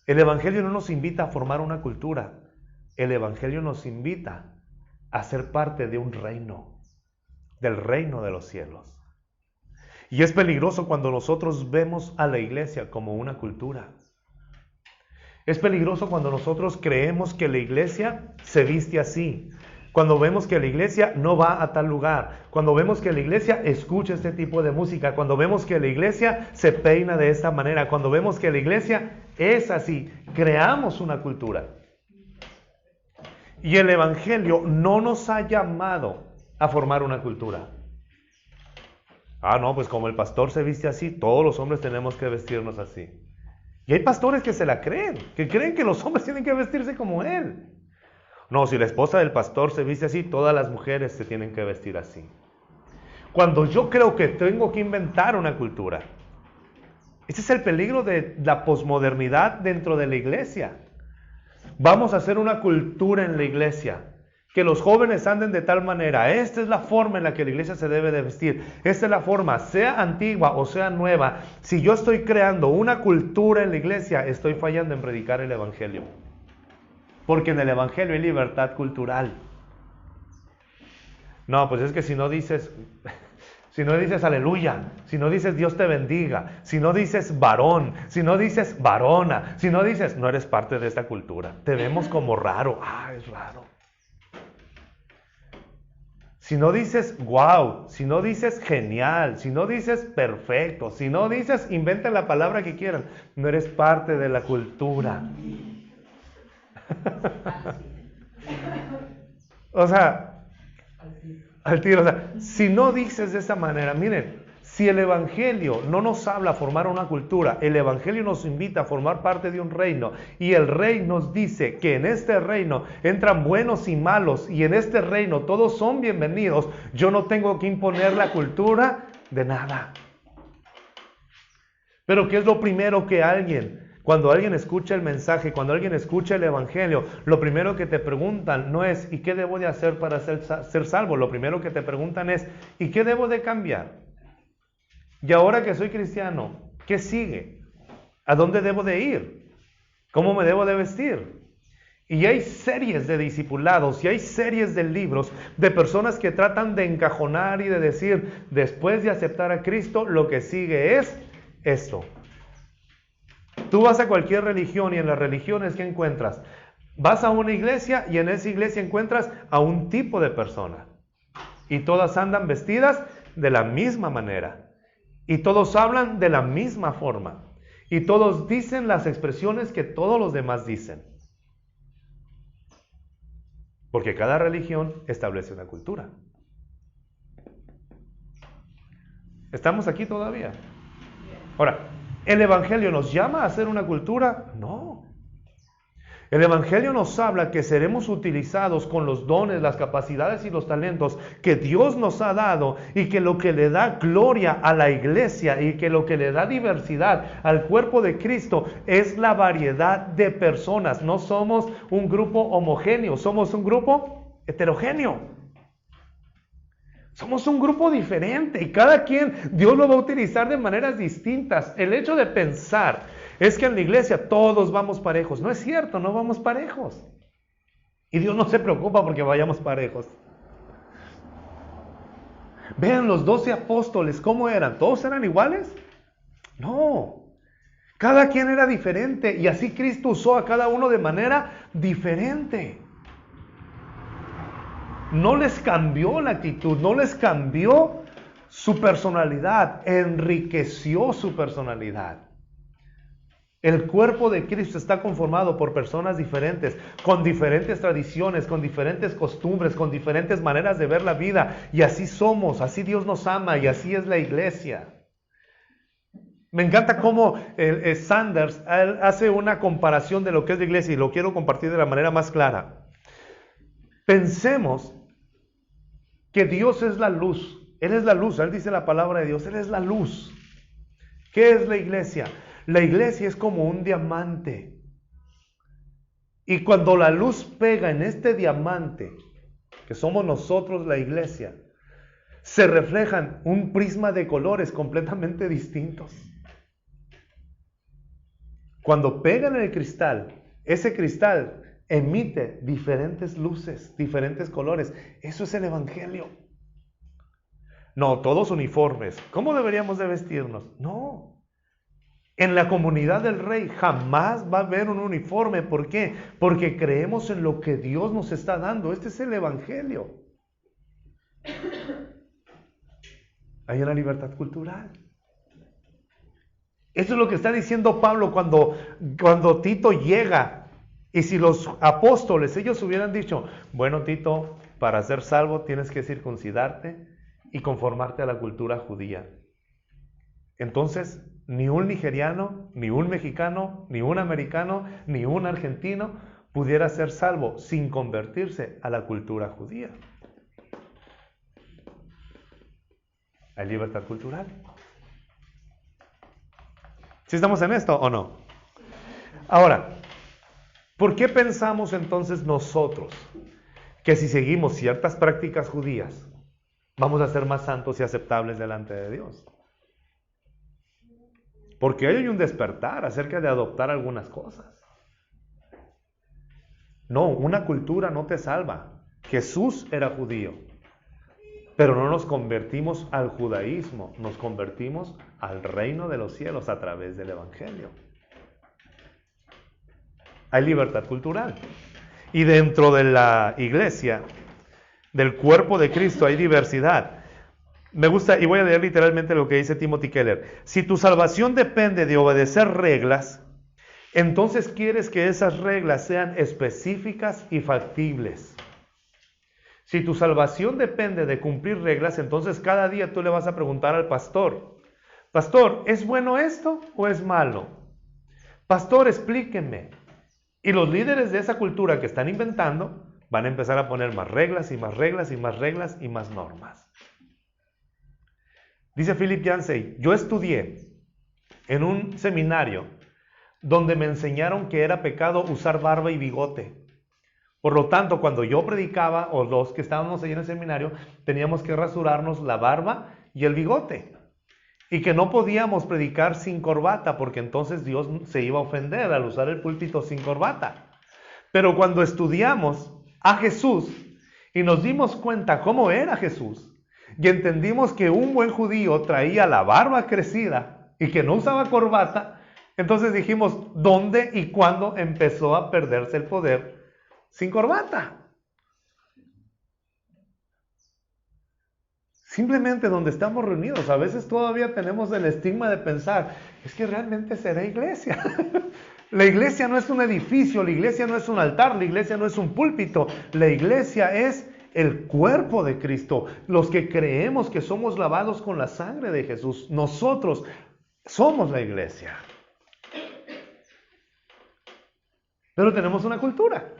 El Evangelio no nos invita a formar una cultura. El Evangelio nos invita a ser parte de un reino, del reino de los cielos. Y es peligroso cuando nosotros vemos a la iglesia como una cultura. Es peligroso cuando nosotros creemos que la iglesia se viste así, cuando vemos que la iglesia no va a tal lugar, cuando vemos que la iglesia escucha este tipo de música, cuando vemos que la iglesia se peina de esta manera, cuando vemos que la iglesia es así. Creamos una cultura. Y el Evangelio no nos ha llamado a formar una cultura. No, pues como el pastor se viste así, todos los hombres tenemos que vestirnos así. Y hay pastores que se la creen, que creen que los hombres tienen que vestirse como él. No, si la esposa del pastor se viste así, todas las mujeres se tienen que vestir así. Cuando yo creo que tengo que inventar una cultura. Ese es el peligro de la posmodernidad dentro de la iglesia. Vamos a hacer una cultura en la iglesia. Que los jóvenes anden de tal manera. Esta es la forma en la que la iglesia se debe de vestir. Esta es la forma, sea antigua o sea nueva. Si yo estoy creando una cultura en la iglesia, estoy fallando en predicar el evangelio. Porque en el evangelio hay libertad cultural. No, pues es que si no dices aleluya, si no dices Dios te bendiga, si no dices varón, si no dices varona, si no dices, no eres parte de esta cultura. Te vemos como raro. Es raro. Si no dices wow, si no dices genial, si no dices perfecto, si no dices inventen la palabra que quieran, no eres parte de la cultura. O sea, al tiro, si no dices de esa manera, miren, si el evangelio no nos habla a formar una cultura, el evangelio nos invita a formar parte de un reino, y el rey nos dice que en este reino entran buenos y malos, y en este reino todos son bienvenidos, yo no tengo que imponer la cultura de nada. Pero ¿qué es lo primero que cuando alguien escucha el mensaje, cuando alguien escucha el evangelio, lo primero que te preguntan no es ¿y qué debo de hacer para ser salvo? Lo primero que te preguntan es ¿y qué debo de cambiar? Y ahora que soy cristiano, ¿qué sigue? ¿A dónde debo de ir? ¿Cómo me debo de vestir? Y hay series de discipulados y hay series de libros de personas que tratan de encajonar y de decir, después de aceptar a Cristo, lo que sigue es esto. Tú vas a cualquier religión y en las religiones, ¿qué encuentras? Vas a una iglesia y en esa iglesia encuentras a un tipo de persona. Y todas andan vestidas de la misma manera. Y todos hablan de la misma forma. Y todos dicen las expresiones que todos los demás dicen. Porque cada religión establece una cultura. ¿Estamos aquí todavía? Ahora, ¿el evangelio nos llama a hacer una cultura? No. El evangelio nos habla que seremos utilizados con los dones, las capacidades y los talentos que Dios nos ha dado, y que lo que le da gloria a la iglesia y que lo que le da diversidad al cuerpo de Cristo es la variedad de personas. No somos un grupo homogéneo, somos un grupo heterogéneo. Somos un grupo diferente y cada quien Dios lo va a utilizar de maneras distintas. El hecho de pensar es que en la iglesia todos vamos parejos. No es cierto, no vamos parejos. Y Dios no se preocupa porque vayamos parejos. Vean los 12 apóstoles, ¿cómo eran? ¿Todos eran iguales? No. Cada quien era diferente y así Cristo usó a cada uno de manera diferente. No les cambió la actitud, no les cambió su personalidad, enriqueció su personalidad. El cuerpo de Cristo está conformado por personas diferentes, con diferentes tradiciones, con diferentes costumbres, con diferentes maneras de ver la vida. Y así somos, así Dios nos ama y así es la iglesia. Me encanta cómo Sanders hace una comparación de lo que es la iglesia y lo quiero compartir de la manera más clara. Pensemos que Dios es la luz. Él es la luz, Él dice la palabra de Dios, Él es la luz. ¿Qué es la iglesia? La iglesia es como un diamante. Y cuando la luz pega en este diamante, que somos nosotros la iglesia, se reflejan un prisma de colores completamente distintos. Cuando pega en el cristal, ese cristal emite diferentes luces, diferentes colores. Eso es el evangelio. No, todos uniformes. ¿Cómo deberíamos de vestirnos? No. En la comunidad del Rey jamás va a haber un uniforme. ¿Por qué? Porque creemos en lo que Dios nos está dando. Este es el evangelio. Hay una libertad cultural. Eso es lo que está diciendo Pablo cuando Tito llega. Y si los apóstoles, ellos hubieran dicho, bueno Tito, para ser salvo tienes que circuncidarte y conformarte a la cultura judía. Entonces, ni un nigeriano, ni un mexicano, ni un americano, ni un argentino pudiera ser salvo sin convertirse a la cultura judía. ¿Hay libertad cultural? ¿Sí estamos en esto o no? Ahora, ¿por qué pensamos entonces nosotros que si seguimos ciertas prácticas judías vamos a ser más santos y aceptables delante de Dios? Porque hay un despertar acerca de adoptar algunas cosas. No, una cultura no te salva. Jesús era judío, pero no nos convertimos al judaísmo, nos convertimos al reino de los cielos a través del Evangelio. Hay libertad cultural. Y dentro de la iglesia, del cuerpo de Cristo, hay diversidad. Me gusta, y voy a leer literalmente lo que dice Timothy Keller. Si tu salvación depende de obedecer reglas, entonces quieres que esas reglas sean específicas y factibles. Si tu salvación depende de cumplir reglas, entonces cada día tú le vas a preguntar al pastor, pastor, ¿es bueno esto o es malo? Pastor, explíqueme. Y los líderes de esa cultura que están inventando van a empezar a poner más reglas y más reglas y más reglas y más normas. Dice Philip Yancey, yo estudié en un seminario donde me enseñaron que era pecado usar barba y bigote. Por lo tanto, cuando yo predicaba, o los que estábamos ahí en el seminario, teníamos que rasurarnos la barba y el bigote. Y que no podíamos predicar sin corbata, porque entonces Dios se iba a ofender al usar el púlpito sin corbata. Pero cuando estudiamos a Jesús y nos dimos cuenta cómo era Jesús, y entendimos que un buen judío traía la barba crecida y que no usaba corbata, entonces dijimos, ¿dónde y cuándo empezó a perderse el poder sin corbata? Simplemente donde estamos reunidos, a veces todavía tenemos el estigma de pensar, es que realmente será iglesia. La iglesia no es un edificio, la iglesia no es un altar, la iglesia no es un púlpito, la iglesia es el cuerpo de Cristo, los que creemos que somos lavados con la sangre de Jesús. Nosotros somos la iglesia. Pero tenemos una cultura.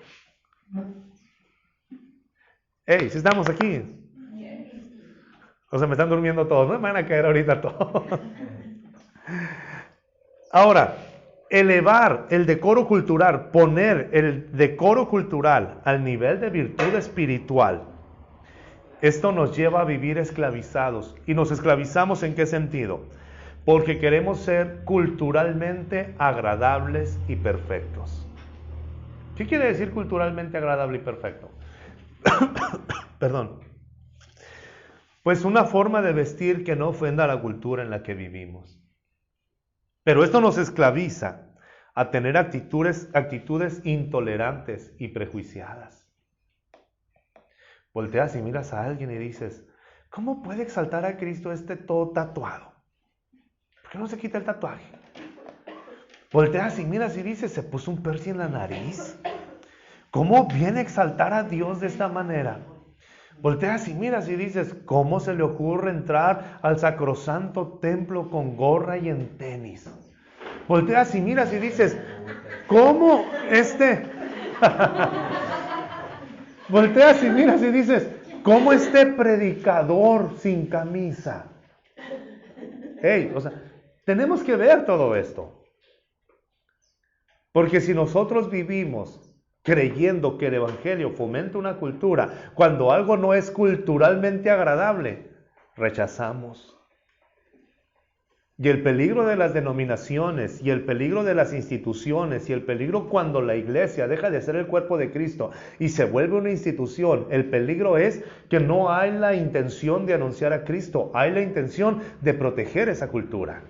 Hey, si estamos aquí. O sea, me están durmiendo todos, no me van a caer ahorita todos. Ahora, elevar el decoro cultural, poner el decoro cultural al nivel de virtud espiritual, esto nos lleva a vivir esclavizados. ¿Y nos esclavizamos en qué sentido? Porque queremos ser culturalmente agradables y perfectos. ¿Qué quiere decir culturalmente agradable y perfecto? Perdón. Pues una forma de vestir que no ofenda a la cultura en la que vivimos. Pero esto nos esclaviza a tener actitudes intolerantes y prejuiciadas. Volteas y miras a alguien y dices, ¿cómo puede exaltar a Cristo este todo tatuado? ¿Por qué no se quita el tatuaje? Volteas y miras y dices, ¿se puso un piercing en la nariz? ¿Cómo viene a exaltar a Dios de esta manera? Volteas y miras y dices, ¿cómo se le ocurre entrar al sacrosanto templo con gorra y en tenis? Volteas y miras y dices, ¿cómo Volteas y miras y dices, ¿cómo este predicador sin camisa? Hey, o sea, tenemos que ver todo esto. Porque si nosotros vivimos creyendo que el Evangelio fomenta una cultura, cuando algo no es culturalmente agradable, rechazamos. Y el peligro de las denominaciones, y el peligro de las instituciones, y el peligro cuando la iglesia deja de ser el cuerpo de Cristo y se vuelve una institución, el peligro es que no hay la intención de anunciar a Cristo, hay la intención de proteger esa cultura.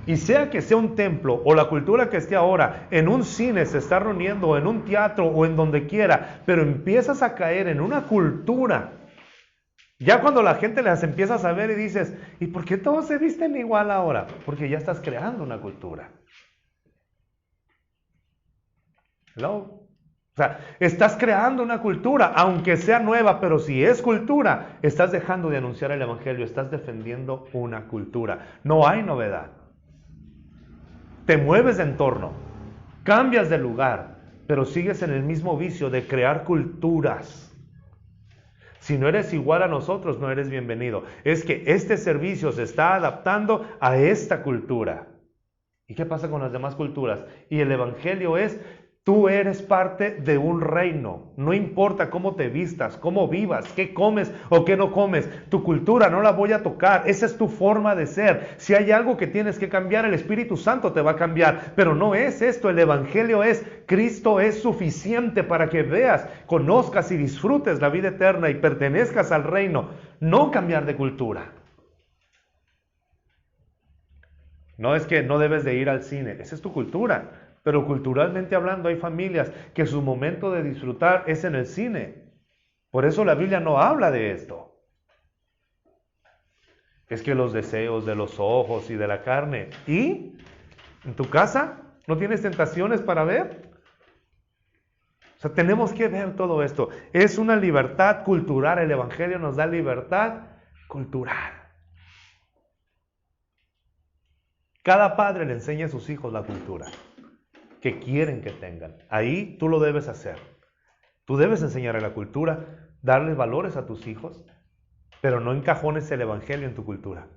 Y sea que sea un templo o la cultura que esté ahora, en un cine se está reuniendo, o en un teatro o en donde quiera, pero empiezas a caer en una cultura. Ya cuando la gente las empieza a saber y dices, ¿y por qué todos se visten igual ahora? Porque ya estás creando una cultura. Hello. O sea, estás creando una cultura, aunque sea nueva, pero si es cultura, estás dejando de anunciar el evangelio, estás defendiendo una cultura. No hay novedad. Te mueves de entorno, cambias de lugar, pero sigues en el mismo vicio de crear culturas. Si no eres igual a nosotros, no eres bienvenido. Es que este servicio se está adaptando a esta cultura. ¿Y qué pasa con las demás culturas? Y el evangelio es: tú eres parte de un reino. No importa cómo te vistas, cómo vivas, qué comes o qué no comes. Tu cultura no la voy a tocar. Esa es tu forma de ser. Si hay algo que tienes que cambiar, el Espíritu Santo te va a cambiar. Pero no es esto. El evangelio es: Cristo es suficiente para que veas, conozcas y disfrutes la vida eterna y pertenezcas al reino. No cambiar de cultura. No es que no debes de ir al cine. Esa es tu cultura. Pero culturalmente hablando, hay familias que su momento de disfrutar es en el cine. Por eso la Biblia no habla de esto. Es que los deseos de los ojos y de la carne. ¿Y? ¿En tu casa no tienes tentaciones para ver? O sea, tenemos que ver todo esto. Es una libertad cultural. El evangelio nos da libertad cultural. Cada padre le enseña a sus hijos la cultura que quieren que tengan. Ahí tú lo debes hacer. Tú debes enseñar la cultura, darles valores a tus hijos, pero no encajones el evangelio en tu cultura.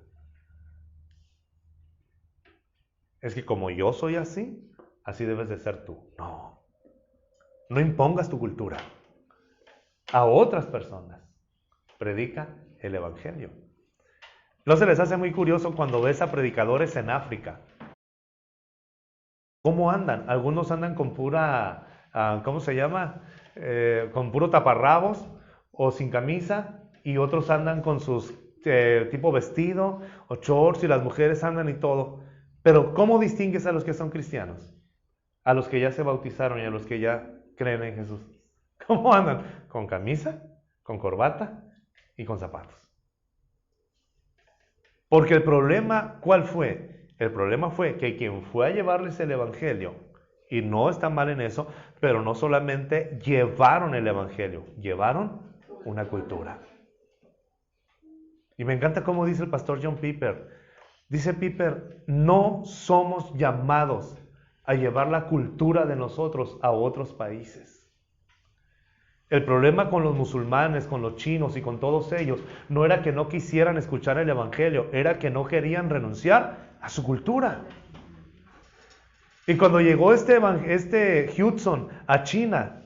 Es que como yo soy así, así debes de ser tú. No. No impongas tu cultura a otras personas. Predica el evangelio. ¿No se les hace muy curioso cuando ves a predicadores en África? ¿Cómo andan? Algunos andan con pura, ¿cómo se llama? Con puro taparrabos o sin camisa, y otros andan con sus tipo vestido o shorts, y las mujeres andan y todo. Pero ¿cómo distingues a los que son cristianos? A los que ya se bautizaron y a los que ya creen en Jesús. ¿Cómo andan? Con camisa, con corbata y con zapatos. Porque el problema, ¿cuál fue? El problema fue que quien fue a llevarles el evangelio, y no está mal en eso, pero no solamente llevaron el evangelio, llevaron una cultura. Y me encanta cómo dice el pastor John Piper. Dice Piper: no somos llamados a llevar la cultura de nosotros a otros países. El problema con los musulmanes, con los chinos y con todos ellos, no era que no quisieran escuchar el evangelio, era que no querían renunciar a su cultura. Y cuando llegó este Hudson a China,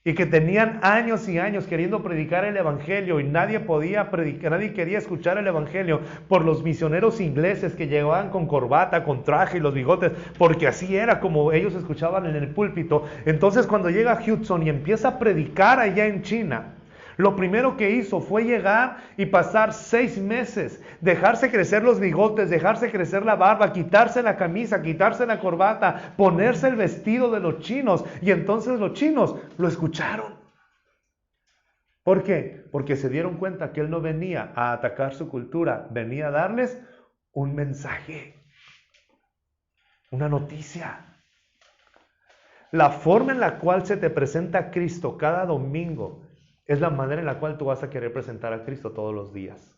y que tenían años y años queriendo predicar el evangelio, y nadie podía predicar, nadie quería escuchar el evangelio por los misioneros ingleses que llegaban con corbata, con traje y los bigotes, porque así era como ellos escuchaban en el púlpito. Entonces cuando llega Hudson y empieza a predicar allá en China, lo primero que hizo fue llegar y pasar 6 meses, dejarse crecer los bigotes, dejarse crecer la barba, quitarse la camisa, quitarse la corbata, ponerse el vestido de los chinos, y entonces los chinos lo escucharon. ¿Por qué? Porque se dieron cuenta que él no venía a atacar su cultura, venía a darles un mensaje, una noticia. La forma en la cual se te presenta a Cristo cada domingo es la manera en la cual tú vas a querer presentar a Cristo todos los días.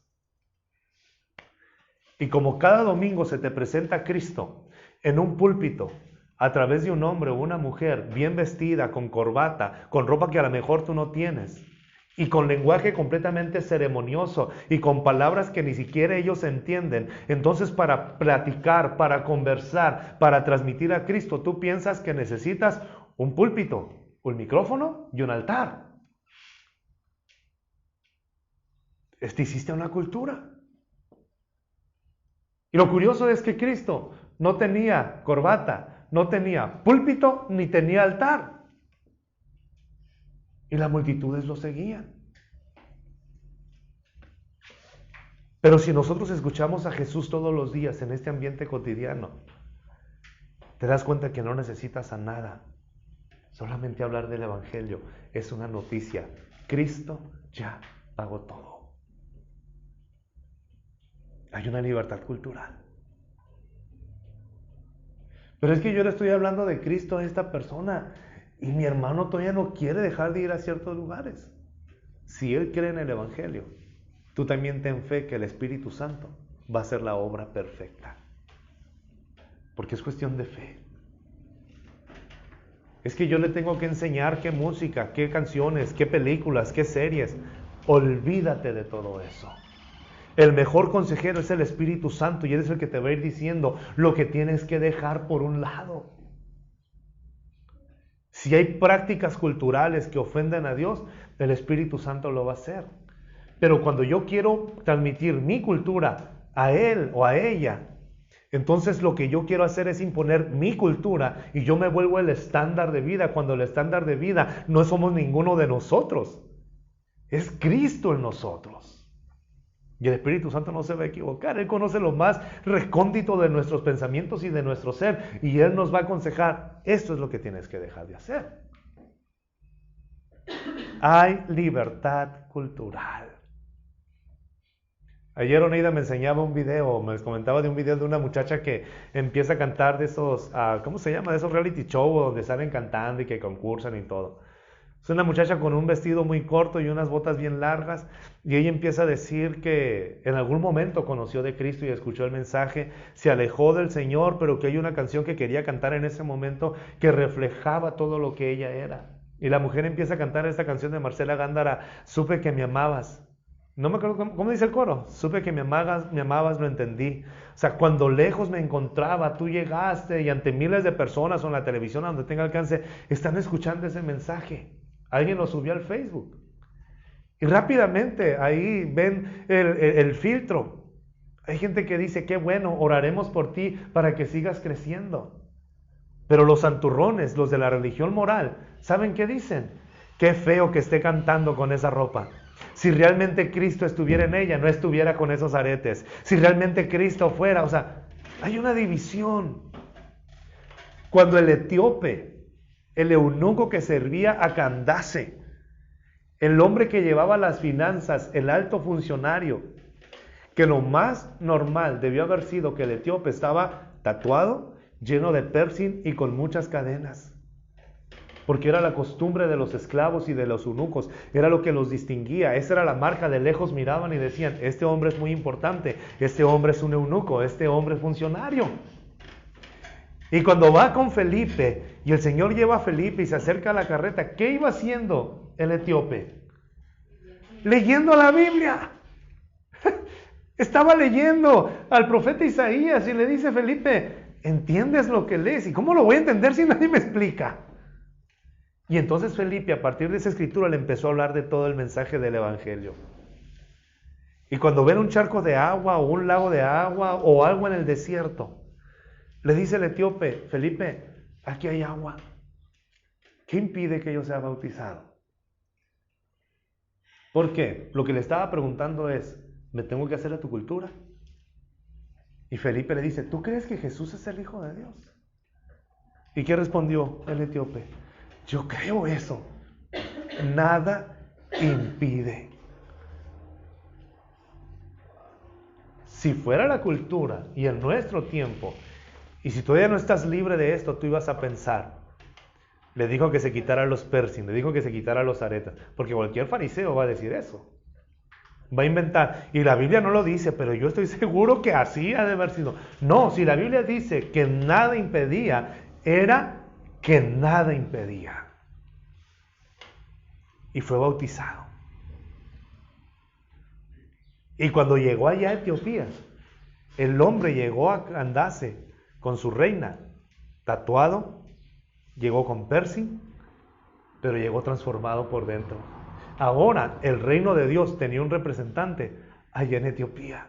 Y como cada domingo se te presenta a Cristo en un púlpito, a través de un hombre o una mujer bien vestida, con corbata, con ropa que a lo mejor tú no tienes, y con lenguaje completamente ceremonioso y con palabras que ni siquiera ellos entienden, entonces para platicar, para conversar, para transmitir a Cristo, tú piensas que necesitas un púlpito, un micrófono y un altar. Hiciste una cultura. Y lo curioso es que Cristo no tenía corbata, no tenía púlpito, ni tenía altar. Y las multitudes lo seguían. Pero si nosotros escuchamos a Jesús todos los días en este ambiente cotidiano, te das cuenta que no necesitas a nada. Solamente hablar del evangelio es una noticia. Cristo ya pagó todo. Hay una libertad cultural. Pero es que yo le estoy hablando de Cristo a esta persona. Y mi hermano todavía no quiere dejar de ir a ciertos lugares. Si él cree en el Evangelio, tú también ten fe que el Espíritu Santo va a hacer la obra perfecta. Porque es cuestión de fe. Es que yo le tengo que enseñar qué música, qué canciones, qué películas, qué series. Olvídate de todo eso. El mejor consejero es el Espíritu Santo y Él es el que te va a ir diciendo lo que tienes que dejar por un lado. Si hay prácticas culturales que ofenden a Dios, el Espíritu Santo lo va a hacer. Pero cuando yo quiero transmitir mi cultura a él o a ella, entonces lo que yo quiero hacer es imponer mi cultura y yo me vuelvo el estándar de vida, cuando el estándar de vida no somos ninguno de nosotros. Es Cristo en nosotros. Y el Espíritu Santo no se va a equivocar. Él conoce lo más recóndito de nuestros pensamientos y de nuestro ser. Y Él nos va a aconsejar, esto es lo que tienes que dejar de hacer. Hay libertad cultural. Ayer Oneida me enseñaba un video, me comentaba de un video de una muchacha que empieza a cantar de esos, ¿cómo se llama? De esos reality shows donde salen cantando y que concursan y todo. Es una muchacha con un vestido muy corto y unas botas bien largas, y ella empieza a decir que en algún momento conoció de Cristo y escuchó el mensaje, se alejó del Señor, pero que hay una canción que quería cantar en ese momento que reflejaba todo lo que ella era. Y la mujer empieza a cantar esta canción de Marcela Gándara, Supe que me amabas. No me acuerdo cómo dice el coro. Supe que me amabas, lo entendí. O sea, cuando lejos me encontraba, tú llegaste y ante miles de personas o en la televisión, donde tenga alcance, están escuchando ese mensaje. Alguien lo subió al Facebook. Y rápidamente ahí ven el filtro. Hay gente que dice, qué bueno, oraremos por ti para que sigas creciendo. Pero los santurrones, los de la religión moral, ¿saben qué dicen? Qué feo que esté cantando con esa ropa. Si realmente Cristo estuviera en ella, no estuviera con esos aretes. Si realmente Cristo fuera, o sea, hay una división. Cuando el etíope, el eunuco que servía a Candace, el hombre que llevaba las finanzas, el alto funcionario, que lo más normal debió haber sido que el etíope estaba tatuado, lleno de piercing y con muchas cadenas. Porque era la costumbre de los esclavos y de los eunucos, era lo que los distinguía, esa era la marca. De lejos miraban y decían, este hombre es muy importante, este hombre es un eunuco, este hombre es funcionario. Y cuando va con Felipe y el Señor lleva a Felipe y se acerca a la carreta, ¿qué iba haciendo el etíope? Leyendo la Biblia. Estaba leyendo al profeta Isaías y le dice Felipe, ¿entiendes lo que lees? ¿Y cómo lo voy a entender si nadie me explica? Y entonces Felipe, a partir de esa escritura, le empezó a hablar de todo el mensaje del Evangelio. Y cuando ven un charco de agua o un lago de agua o algo en el desierto, le dice el etíope, Felipe, aquí hay agua. ¿Qué impide que yo sea bautizado? ¿Por qué? Lo que le estaba preguntando es, ¿me tengo que hacer a tu cultura? Y Felipe le dice, ¿tú crees que Jesús es el Hijo de Dios? ¿Y qué respondió el etíope? Yo creo eso. Nada impide. Si fuera la cultura y en nuestro tiempo, y si todavía no estás libre de esto, tú ibas a pensar, le dijo que se quitara los piercing, le dijo que se quitara los aretes, porque cualquier fariseo va a decir eso. Va a inventar, y la Biblia no lo dice, pero yo estoy seguro que así ha de haber sido. No, si la Biblia dice que nada impedía, era que nada impedía. Y fue bautizado. Y cuando llegó allá a Etiopía, el hombre llegó a Candace con su reina, tatuado, llegó con piercing, pero llegó transformado por dentro. Ahora el reino de Dios tenía un representante allá en Etiopía,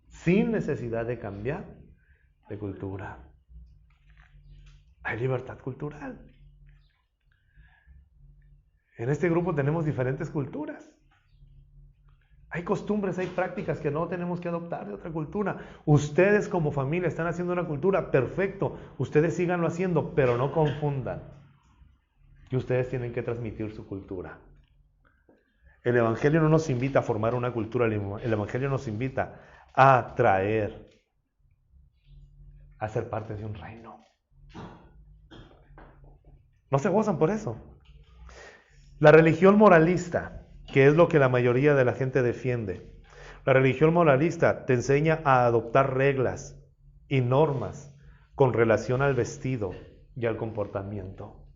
sin necesidad de cambiar de cultura. Hay libertad cultural. En este grupo tenemos diferentes culturas. Hay costumbres, hay prácticas que no tenemos que adoptar de otra cultura. Ustedes como familia están haciendo una cultura, perfecto. Ustedes síganlo haciendo, pero no confundan que ustedes tienen que transmitir su cultura. El Evangelio no nos invita a formar una cultura, el Evangelio nos invita a traer, a ser parte de un reino. No se gozan por eso. La religión moralista, que es lo que la mayoría de la gente defiende. La religión moralista te enseña a adoptar reglas y normas con relación al vestido y al comportamiento.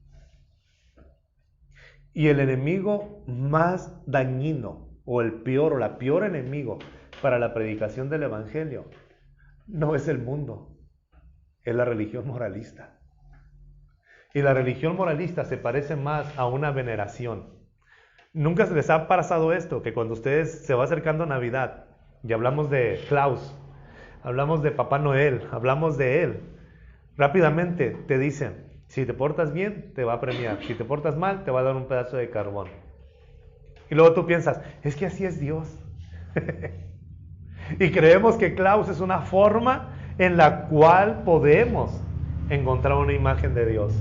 Y el enemigo más dañino, o el peor, o la peor enemigo para la predicación del evangelio, no es el mundo, es la religión moralista. Y la religión moralista se parece más a una veneración. Nunca se les ha pasado esto, que cuando ustedes se va acercando a Navidad, y hablamos de Claus, hablamos de Papá Noel, hablamos de él, rápidamente te dicen, si te portas bien, te va a premiar. Si te portas mal, te va a dar un pedazo de carbón. Y luego tú piensas, es que así es Dios. Y creemos que Claus es una forma en la cual podemos encontrar una imagen de Dios.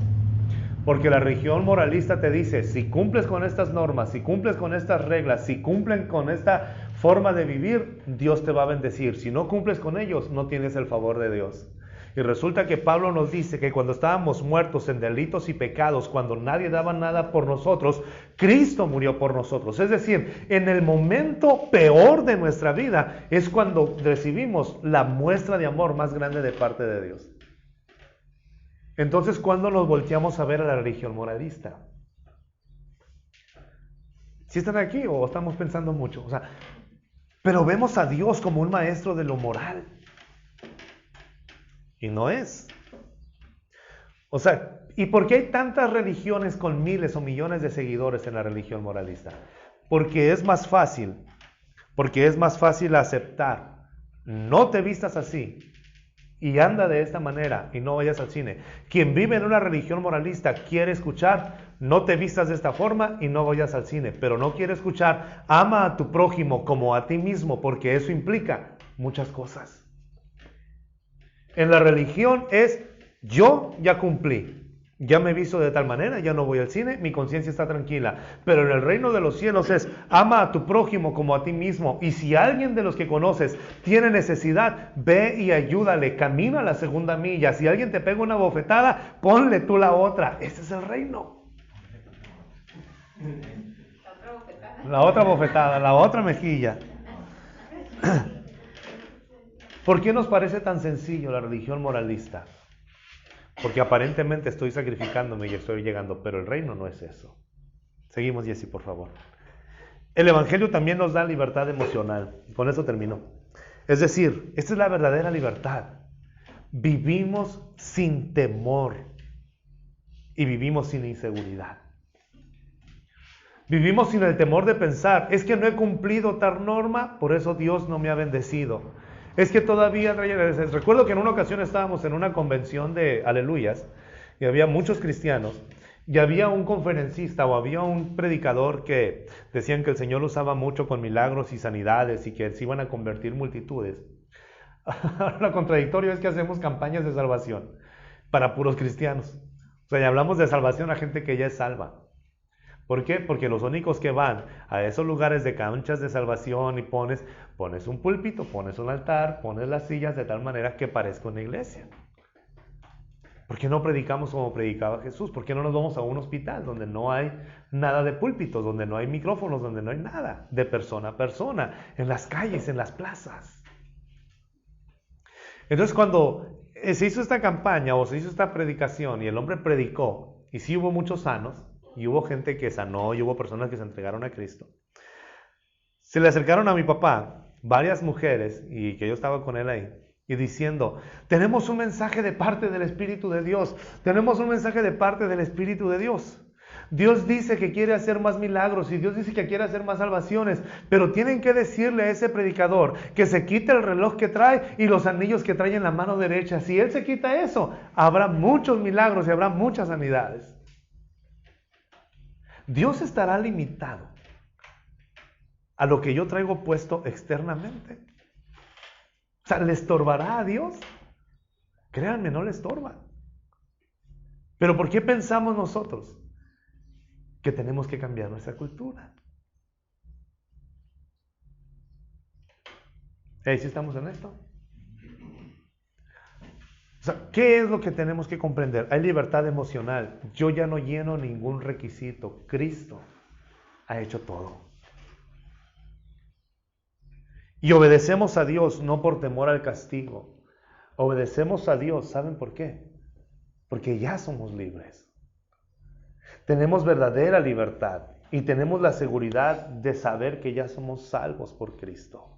Porque la religión moralista te dice, si cumples con estas normas, si cumples con estas reglas, si cumplen con esta forma de vivir, Dios te va a bendecir. Si no cumples con ellos, no tienes el favor de Dios. Y resulta que Pablo nos dice que cuando estábamos muertos en delitos y pecados, cuando nadie daba nada por nosotros, Cristo murió por nosotros. Es decir, en el momento peor de nuestra vida es cuando recibimos la muestra de amor más grande de parte de Dios. Entonces, ¿cuándo nos volteamos a ver a la religión moralista? ¿Sí están aquí o estamos pensando mucho? O sea, pero vemos a Dios como un maestro de lo moral. Y no es. O sea, ¿y por qué hay tantas religiones con miles o millones de seguidores en la religión moralista? Porque es más fácil aceptar. No te vistas así y anda de esta manera y no vayas al cine. Quien vive en una religión moralista quiere escuchar, no te vistas de esta forma y no vayas al cine, pero no quiere escuchar, ama a tu prójimo como a ti mismo, porque eso implica muchas cosas. En la religión es, yo ya cumplí, ya me he visto de tal manera, ya no voy al cine, mi conciencia está tranquila. Pero en el reino de los cielos es, ama a tu prójimo como a ti mismo. Y si alguien de los que conoces tiene necesidad, ve y ayúdale, camina la segunda milla. Si alguien te pega una bofetada, ponle tú la otra. Ese es el reino. La otra bofetada, la otra mejilla. ¿Por qué nos parece tan sencillo la religión moralista? Porque aparentemente estoy sacrificándome y estoy llegando, pero el reino no es eso. Seguimos, Jessy, por favor. El evangelio también nos da libertad emocional. Con eso termino. Es decir, esta es la verdadera libertad. Vivimos sin temor y vivimos sin inseguridad. Vivimos sin el temor de pensar, es que no he cumplido tal norma, por eso Dios no me ha bendecido. Es que todavía, recuerdo que en una ocasión estábamos en una convención de aleluyas y había muchos cristianos y había un conferencista o había un predicador que decían que el Señor lo usaba mucho con milagros y sanidades y que se iban a convertir multitudes. Lo contradictorio es que hacemos campañas de salvación para puros cristianos. O sea, y hablamos de salvación a gente que ya es salva. ¿Por qué? Porque los únicos que van a esos lugares de canchas de salvación y pones un púlpito, pones un altar, pones las sillas de tal manera que parezca una iglesia. ¿Por qué no predicamos como predicaba Jesús? ¿Por qué no nos vamos a un hospital donde no hay nada de púlpitos, donde no hay micrófonos, donde no hay nada de persona a persona, en las calles, en las plazas? Entonces cuando se hizo esta campaña o se hizo esta predicación y el hombre predicó, y sí hubo muchos sanos, y hubo gente que sanó, y hubo personas que se entregaron a Cristo, se le acercaron a mi papá varias mujeres, y que yo estaba con él ahí, y diciendo, tenemos un mensaje de parte del Espíritu de Dios, tenemos un mensaje de parte del Espíritu de Dios. Dios dice que quiere hacer más milagros y Dios dice que quiere hacer más salvaciones, pero tienen que decirle a ese predicador que se quite el reloj que trae y los anillos que trae en la mano derecha. Si él se quita eso, habrá muchos milagros y habrá muchas sanidades. Dios estará limitado a lo que yo traigo puesto externamente. O sea, ¿le estorbará a Dios? Créanme, no le estorba. Pero ¿por qué pensamos nosotros que tenemos que cambiar nuestra cultura? ¿Sí estamos en esto? O sea, ¿qué es lo que tenemos que comprender? Hay libertad emocional. Yo ya no lleno ningún requisito. Cristo ha hecho todo. Y obedecemos a Dios no por temor al castigo. Obedecemos a Dios, ¿saben por qué? Porque ya somos libres. Tenemos verdadera libertad y tenemos la seguridad de saber que ya somos salvos por Cristo.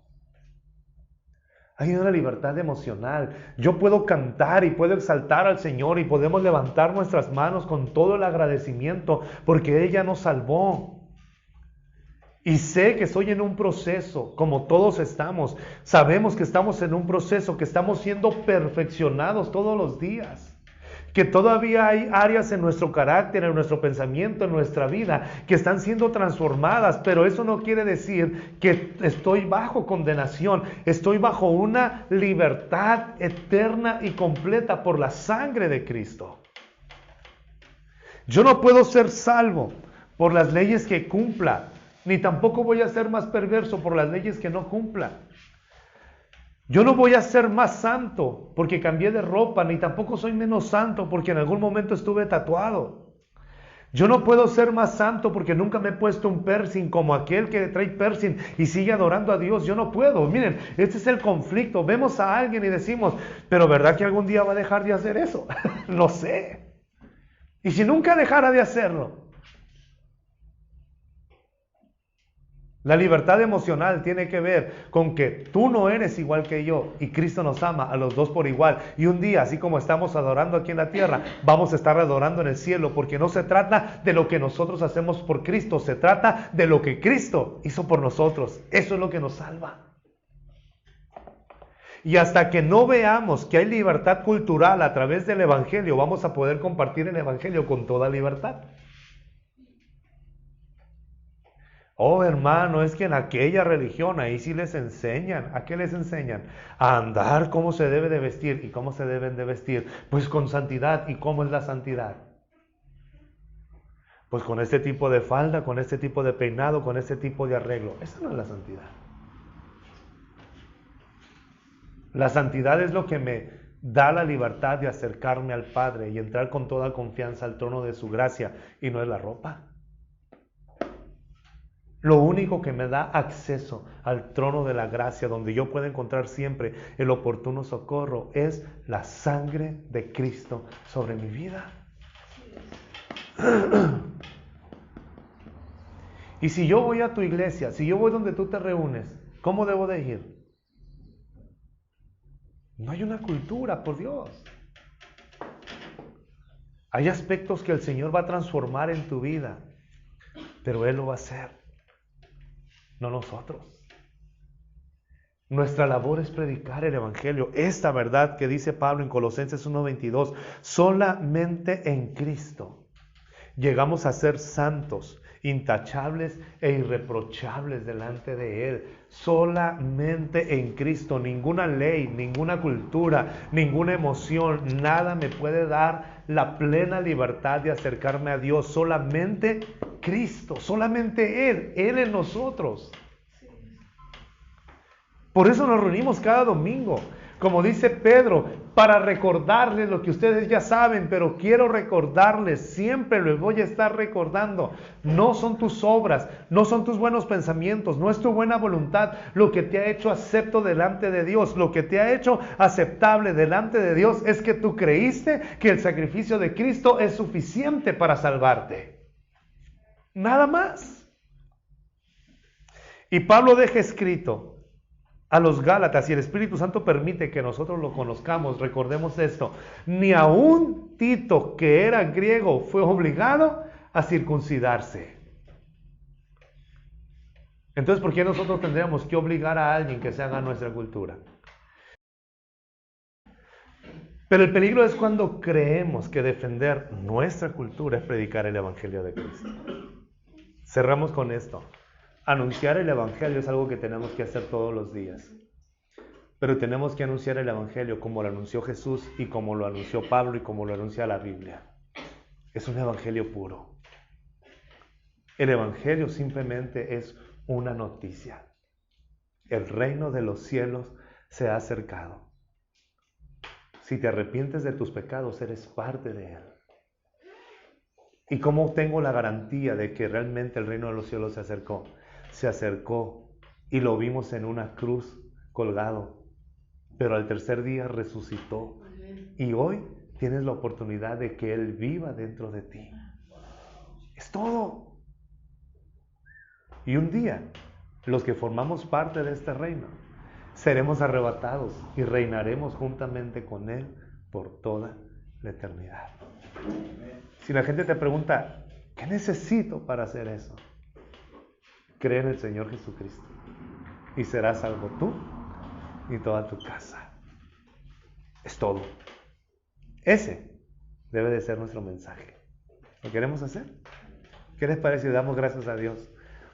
Hay una libertad emocional. Yo puedo cantar y puedo exaltar al Señor y podemos levantar nuestras manos con todo el agradecimiento porque Él ya nos salvó. Y sé que estoy en un proceso, como todos estamos. Sabemos que estamos en un proceso, que estamos siendo perfeccionados todos los días. Que todavía hay áreas en nuestro carácter, en nuestro pensamiento, en nuestra vida, que están siendo transformadas. Pero eso no quiere decir que estoy bajo condenación. Estoy bajo una libertad eterna y completa por la sangre de Cristo. Yo no puedo ser salvo por las leyes que cumpla. Ni tampoco voy a ser más perverso por las leyes que no cumpla. Yo no voy a ser más santo porque cambié de ropa, ni tampoco soy menos santo porque en algún momento estuve tatuado. Yo no puedo ser más santo porque nunca me he puesto un piercing como aquel que trae piercing y sigue adorando a Dios. Yo no puedo. Miren, este es el conflicto. Vemos a alguien y decimos, pero ¿verdad que algún día va a dejar de hacer eso? No sé. ¿Y si nunca dejara de hacerlo? La libertad emocional tiene que ver con que tú no eres igual que yo y Cristo nos ama a los dos por igual. Y un día, así como estamos adorando aquí en la tierra, vamos a estar adorando en el cielo, porque no se trata de lo que nosotros hacemos por Cristo, se trata de lo que Cristo hizo por nosotros. Eso es lo que nos salva. Y hasta que no veamos que hay libertad cultural a través del Evangelio, vamos a poder compartir el Evangelio con toda libertad. Oh, hermano, es que en aquella religión ahí sí les enseñan. ¿A qué les enseñan? A andar cómo se debe de vestir. ¿Y cómo se deben de vestir? Pues con santidad. ¿Y cómo es la santidad? Pues con este tipo de falda, con este tipo de peinado, con este tipo de arreglo. Esa no es la santidad. La santidad es lo que me da la libertad de acercarme al Padre y entrar con toda confianza al trono de su gracia, y no es la ropa. Lo único que me da acceso al trono de la gracia, donde yo puedo encontrar siempre el oportuno socorro, es la sangre de Cristo sobre mi vida. Y si yo voy a tu iglesia, si yo voy donde tú te reúnes, ¿cómo debo de ir? No hay una cultura, por Dios. Hay aspectos que el Señor va a transformar en tu vida, pero Él lo va a hacer, no nosotros. Nuestra labor es predicar el Evangelio, esta verdad que dice Pablo en Colosenses 1:22, solamente en Cristo llegamos a ser santos, intachables e irreprochables delante de Él. Solamente en Cristo, ninguna ley, ninguna cultura, ninguna emoción, nada me puede dar la plena libertad de acercarme a Dios. Solamente Cristo, solamente Él en nosotros. Por eso nos reunimos cada domingo, como dice Pedro, para recordarles lo que ustedes ya saben, pero quiero recordarles, siempre les voy a estar recordando. No son tus obras, no son tus buenos pensamientos, no es tu buena voluntad lo que te ha hecho acepto delante de Dios. Lo que te ha hecho aceptable delante de Dios es que tú creíste que el sacrificio de Cristo es suficiente para salvarte. Nada más. Y Pablo deja escrito a los Gálatas, y el Espíritu Santo permite que nosotros lo conozcamos, recordemos esto, ni aun Tito, que era griego, fue obligado a circuncidarse. Entonces, ¿por qué nosotros tendríamos que obligar a alguien que se haga nuestra cultura? Pero el peligro es cuando creemos que defender nuestra cultura es predicar el Evangelio de Cristo. Cerramos con esto. Anunciar el Evangelio es algo que tenemos que hacer todos los días. Pero tenemos que anunciar el Evangelio como lo anunció Jesús y como lo anunció Pablo y como lo anuncia la Biblia. Es un Evangelio puro. El Evangelio simplemente es una noticia. El reino de los cielos se ha acercado. Si te arrepientes de tus pecados, eres parte de Él. ¿Y cómo tengo la garantía de que realmente el reino de los cielos se acercó? Se acercó y lo vimos en una cruz colgado, pero al tercer día resucitó. Y hoy tienes la oportunidad de que Él viva dentro de ti. Es todo. Y un día, los que formamos parte de este reino, seremos arrebatados y reinaremos juntamente con Él por toda la eternidad. Si la gente te pregunta, ¿qué necesito para hacer eso? Cree en el Señor Jesucristo y serás salvo tú y toda tu casa. Es todo. Ese debe de ser nuestro mensaje. ¿Lo queremos hacer? ¿Qué les parece? Damos gracias a Dios.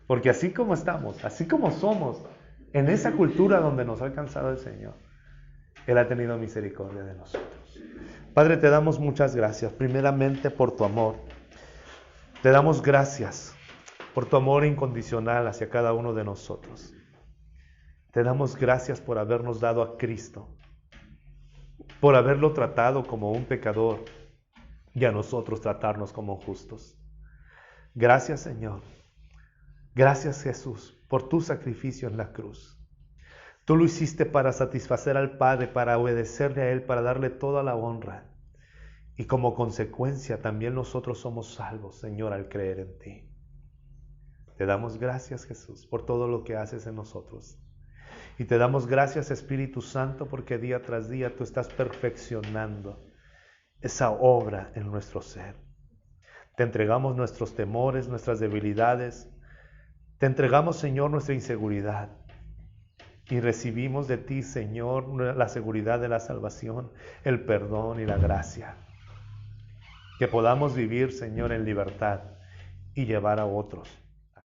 Porque así como estamos, así como somos, en esa cultura donde nos ha alcanzado el Señor, Él ha tenido misericordia de nosotros. Padre, te damos muchas gracias, primeramente por tu amor. Te damos gracias por tu amor incondicional hacia cada uno de nosotros. Te damos gracias por habernos dado a Cristo, por haberlo tratado como un pecador y a nosotros tratarnos como justos. Gracias, Señor. Gracias, Jesús, por tu sacrificio en la cruz. Tú lo hiciste para satisfacer al Padre, para obedecerle a Él, para darle toda la honra. Y como consecuencia también nosotros somos salvos, Señor, al creer en ti. Te damos gracias, Jesús, por todo lo que haces en nosotros. Y te damos gracias, Espíritu Santo, porque día tras día tú estás perfeccionando esa obra en nuestro ser. Te entregamos nuestros temores, nuestras debilidades. Te entregamos, Señor, nuestra inseguridad. Y recibimos de ti, Señor, la seguridad de la salvación, el perdón y la gracia. Que podamos vivir, Señor, en libertad y llevar a otros